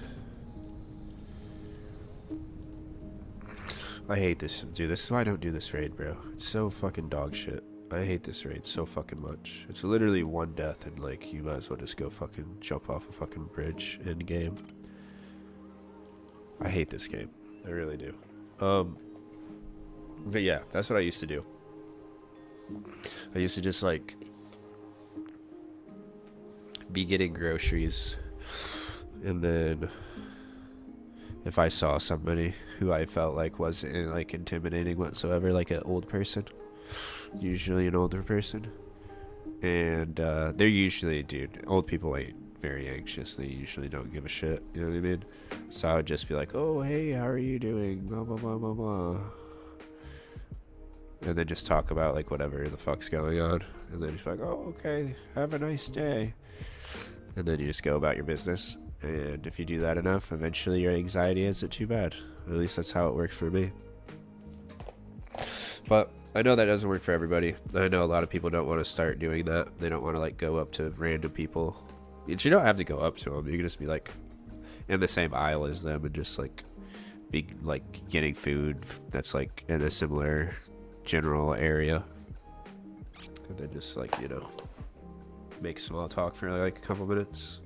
I hate this, dude. This is why I don't do this raid, bro. It's so fucking dog shit. I hate this raid so fucking much. It's literally one death and like you might as well just go fucking jump off a fucking bridge in game. I hate this game. I really do. But yeah, that's what I used to do. I used to just like be getting groceries, and then if I saw somebody who I felt like wasn't like intimidating whatsoever, like an old person, usually an older person, and they're usually, dude, old people ain't very anxious. They usually don't give a shit, you know what I mean? So I would just be like, oh hey, how are you doing, blah blah blah blah blah, and then just talk about like whatever the fuck's going on, and then just be like, oh okay, have a nice day, and then you just go about your business. And if you do that enough, eventually your anxiety isn't too bad. At least that's how it worked for me. But I know that doesn't work for everybody. I know a lot of people don't want to start doing that. They don't want to like go up to random people. You don't have to go up to them. You can just be like in the same aisle as them and just like be like getting food that's like in a similar general area. And then just like, you know, make small talk for like a couple minutes.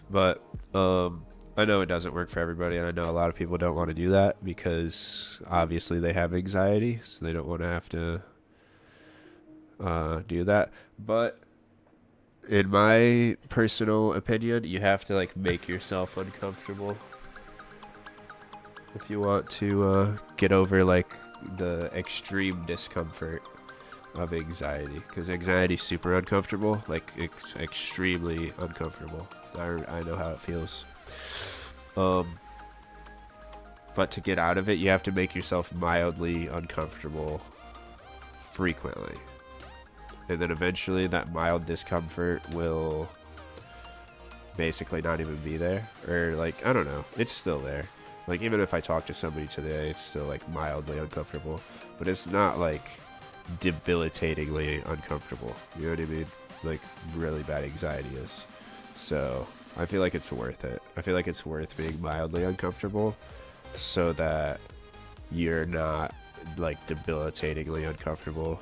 But I know it doesn't work for everybody, and I know a lot of people don't want to do that because obviously they have anxiety, so they don't want to have to do that. But in my personal opinion, you have to like make yourself uncomfortable if you want to get over like the extreme discomfort of anxiety, because anxiety is super uncomfortable, like extremely uncomfortable. I know how it feels. But to get out of it, you have to make yourself mildly uncomfortable frequently, and then eventually that mild discomfort will basically not even be there, or like, I don't know, it's still there. Like even if I talk to somebody today, it's still like mildly uncomfortable, but it's not like debilitatingly uncomfortable, you know what I mean? Like really bad anxiety is. So I feel like it's worth it. I feel like it's worth being mildly uncomfortable so that you're not like debilitatingly uncomfortable,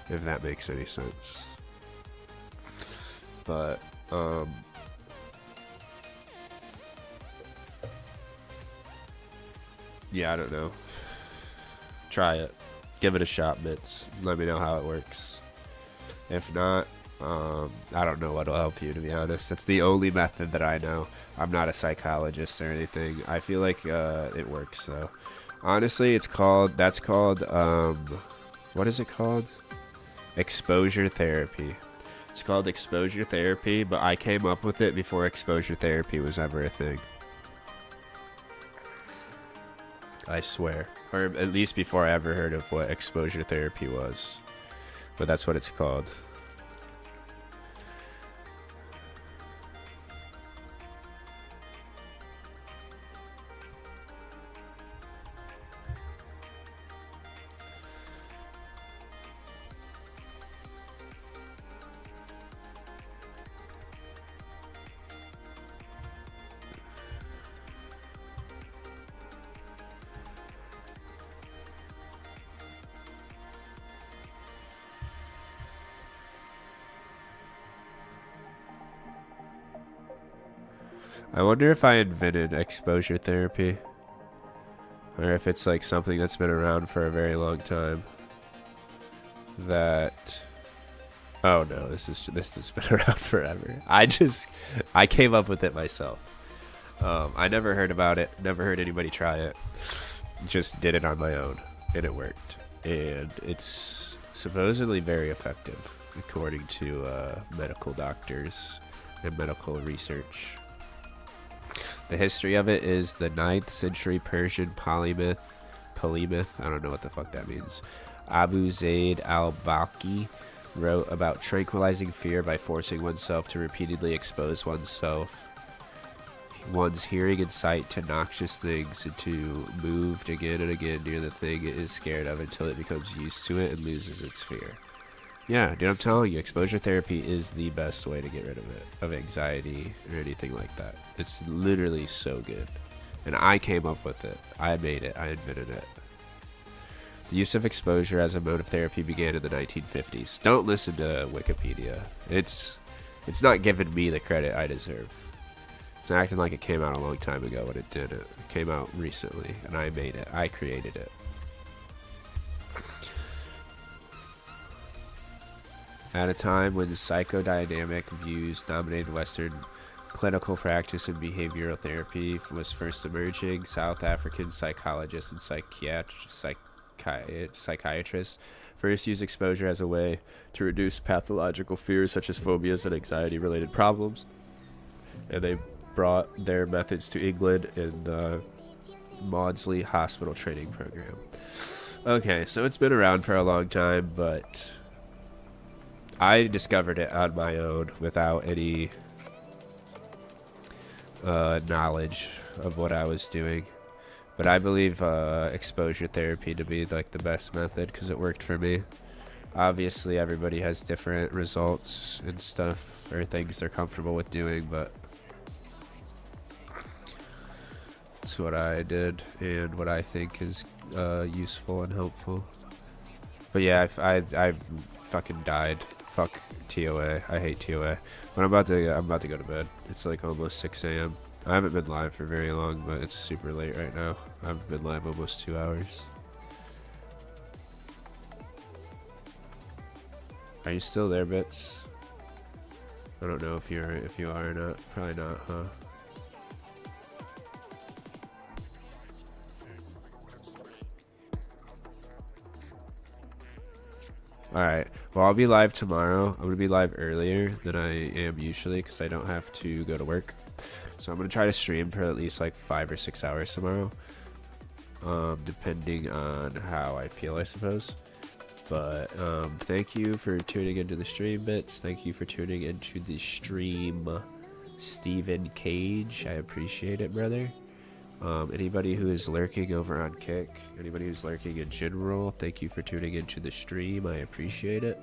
if that makes any sense. But yeah, I don't know. Try it. Give it a shot, Bits. Let me know how it works. If not, I don't know what'll help you, to be honest. That's the only method that I know. I'm not a psychologist or anything. I feel like it works, though. Honestly, that's called, what is it called? Exposure therapy. It's called exposure therapy, but I came up with it before exposure therapy was ever a thing. I swear. Or at least before I ever heard of what exposure therapy was. But that's what it's called. I wonder if I invented exposure therapy, or if it's like something that's been around for a very long time. That, oh no, this has been around forever. I came up with it myself. I never heard about it, never heard anybody try it. Just did it on my own, and it worked. And it's supposedly very effective, according to medical doctors and medical research. The history of it is the 9th century Persian polymath, I don't know what the fuck that means, Abu Zayd al-Baqi wrote about tranquilizing fear by forcing oneself to repeatedly expose one's hearing and sight to noxious things, and to moved again and again near the thing it is scared of until it becomes used to it and loses its fear. Yeah, dude, I'm telling you, exposure therapy is the best way to get rid of it, of anxiety or anything like that. It's literally so good. And I came up with it. I made it. I invented it. The use of exposure as a mode of therapy began in the 1950s. Don't listen to Wikipedia. It's not giving me the credit I deserve. It's acting like it came out a long time ago when it didn't. It came out recently, and I made it. I created it. At a time when psychodynamic views dominated Western clinical practice and behavioral therapy was first emerging, South African psychologists and psychiatrists first used exposure as a way to reduce pathological fears such as phobias and anxiety-related problems. And they brought their methods to England in the Maudsley Hospital Training Program. Okay, so it's been around for a long time, but I discovered it on my own without any knowledge of what I was doing. But I believe exposure therapy to be like the best method because it worked for me. Obviously, everybody has different results and stuff or things they're comfortable with doing, but it's what I did and what I think is useful and helpful. But yeah, I fucking died. Fuck TOA. I hate TOA. But I'm about to go to bed. It's like almost 6 a.m. I haven't been live for very long, but it's super late right now. I've been live almost 2 hours. Are you still there, Bits? I don't know if you are or not. Probably not, huh? Alright, well, I'll be live tomorrow. I'm going to be live earlier than I am usually because I don't have to go to work. So I'm going to try to stream for at least like 5 or 6 hours tomorrow. Depending on how I feel, I suppose. But thank you for tuning into the stream, Bits. Thank you for tuning into the stream, Stephen Cage. I appreciate it, brother. Anybody who is lurking over on Kick, anybody who's lurking in general, thank you for tuning into the stream. I appreciate it.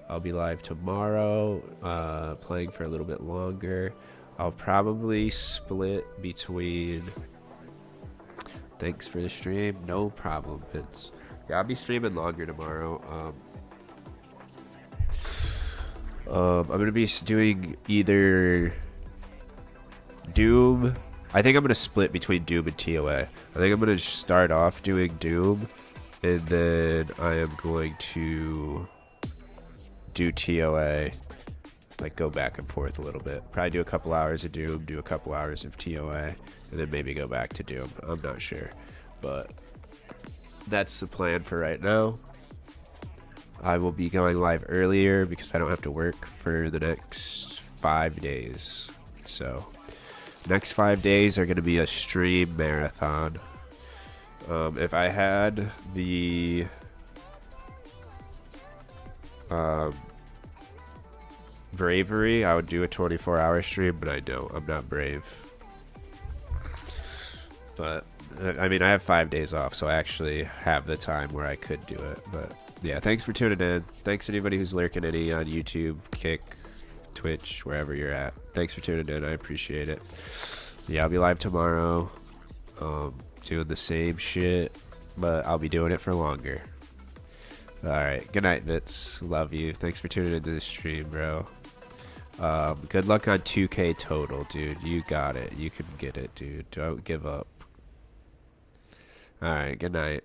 I'll be live tomorrow, playing for a little bit longer. I'll probably split between... Thanks for the stream. No problem, Vince. Yeah, I'll be streaming longer tomorrow. I'm going to be doing either Doom... I think I'm going to split between Doom and TOA. I think I'm going to start off doing Doom, and then I am going to do TOA, like go back and forth a little bit. Probably do a couple hours of Doom, do a couple hours of TOA, and then maybe go back to Doom. I'm not sure, but that's the plan for right now. I will be going live earlier because I don't have to work for the next 5 days, so... Next 5 days are going to be a stream marathon. If I had the bravery, I would do a 24-hour stream, but I don't. I'm not brave. But, I mean, I have 5 days off, so I actually have the time where I could do it. But, yeah, thanks for tuning in. Thanks to anybody who's lurking any on YouTube, Kick, Twitch, wherever you're at. Thanks for tuning in. I appreciate it. Yeah, I'll be live tomorrow, doing the same shit, but I'll be doing it for longer. Alright, good night, Vits. Love you. Thanks for tuning into the stream, bro. Good luck on 2K total, dude. You got it. You can get it, dude. Don't give up. Alright, good night.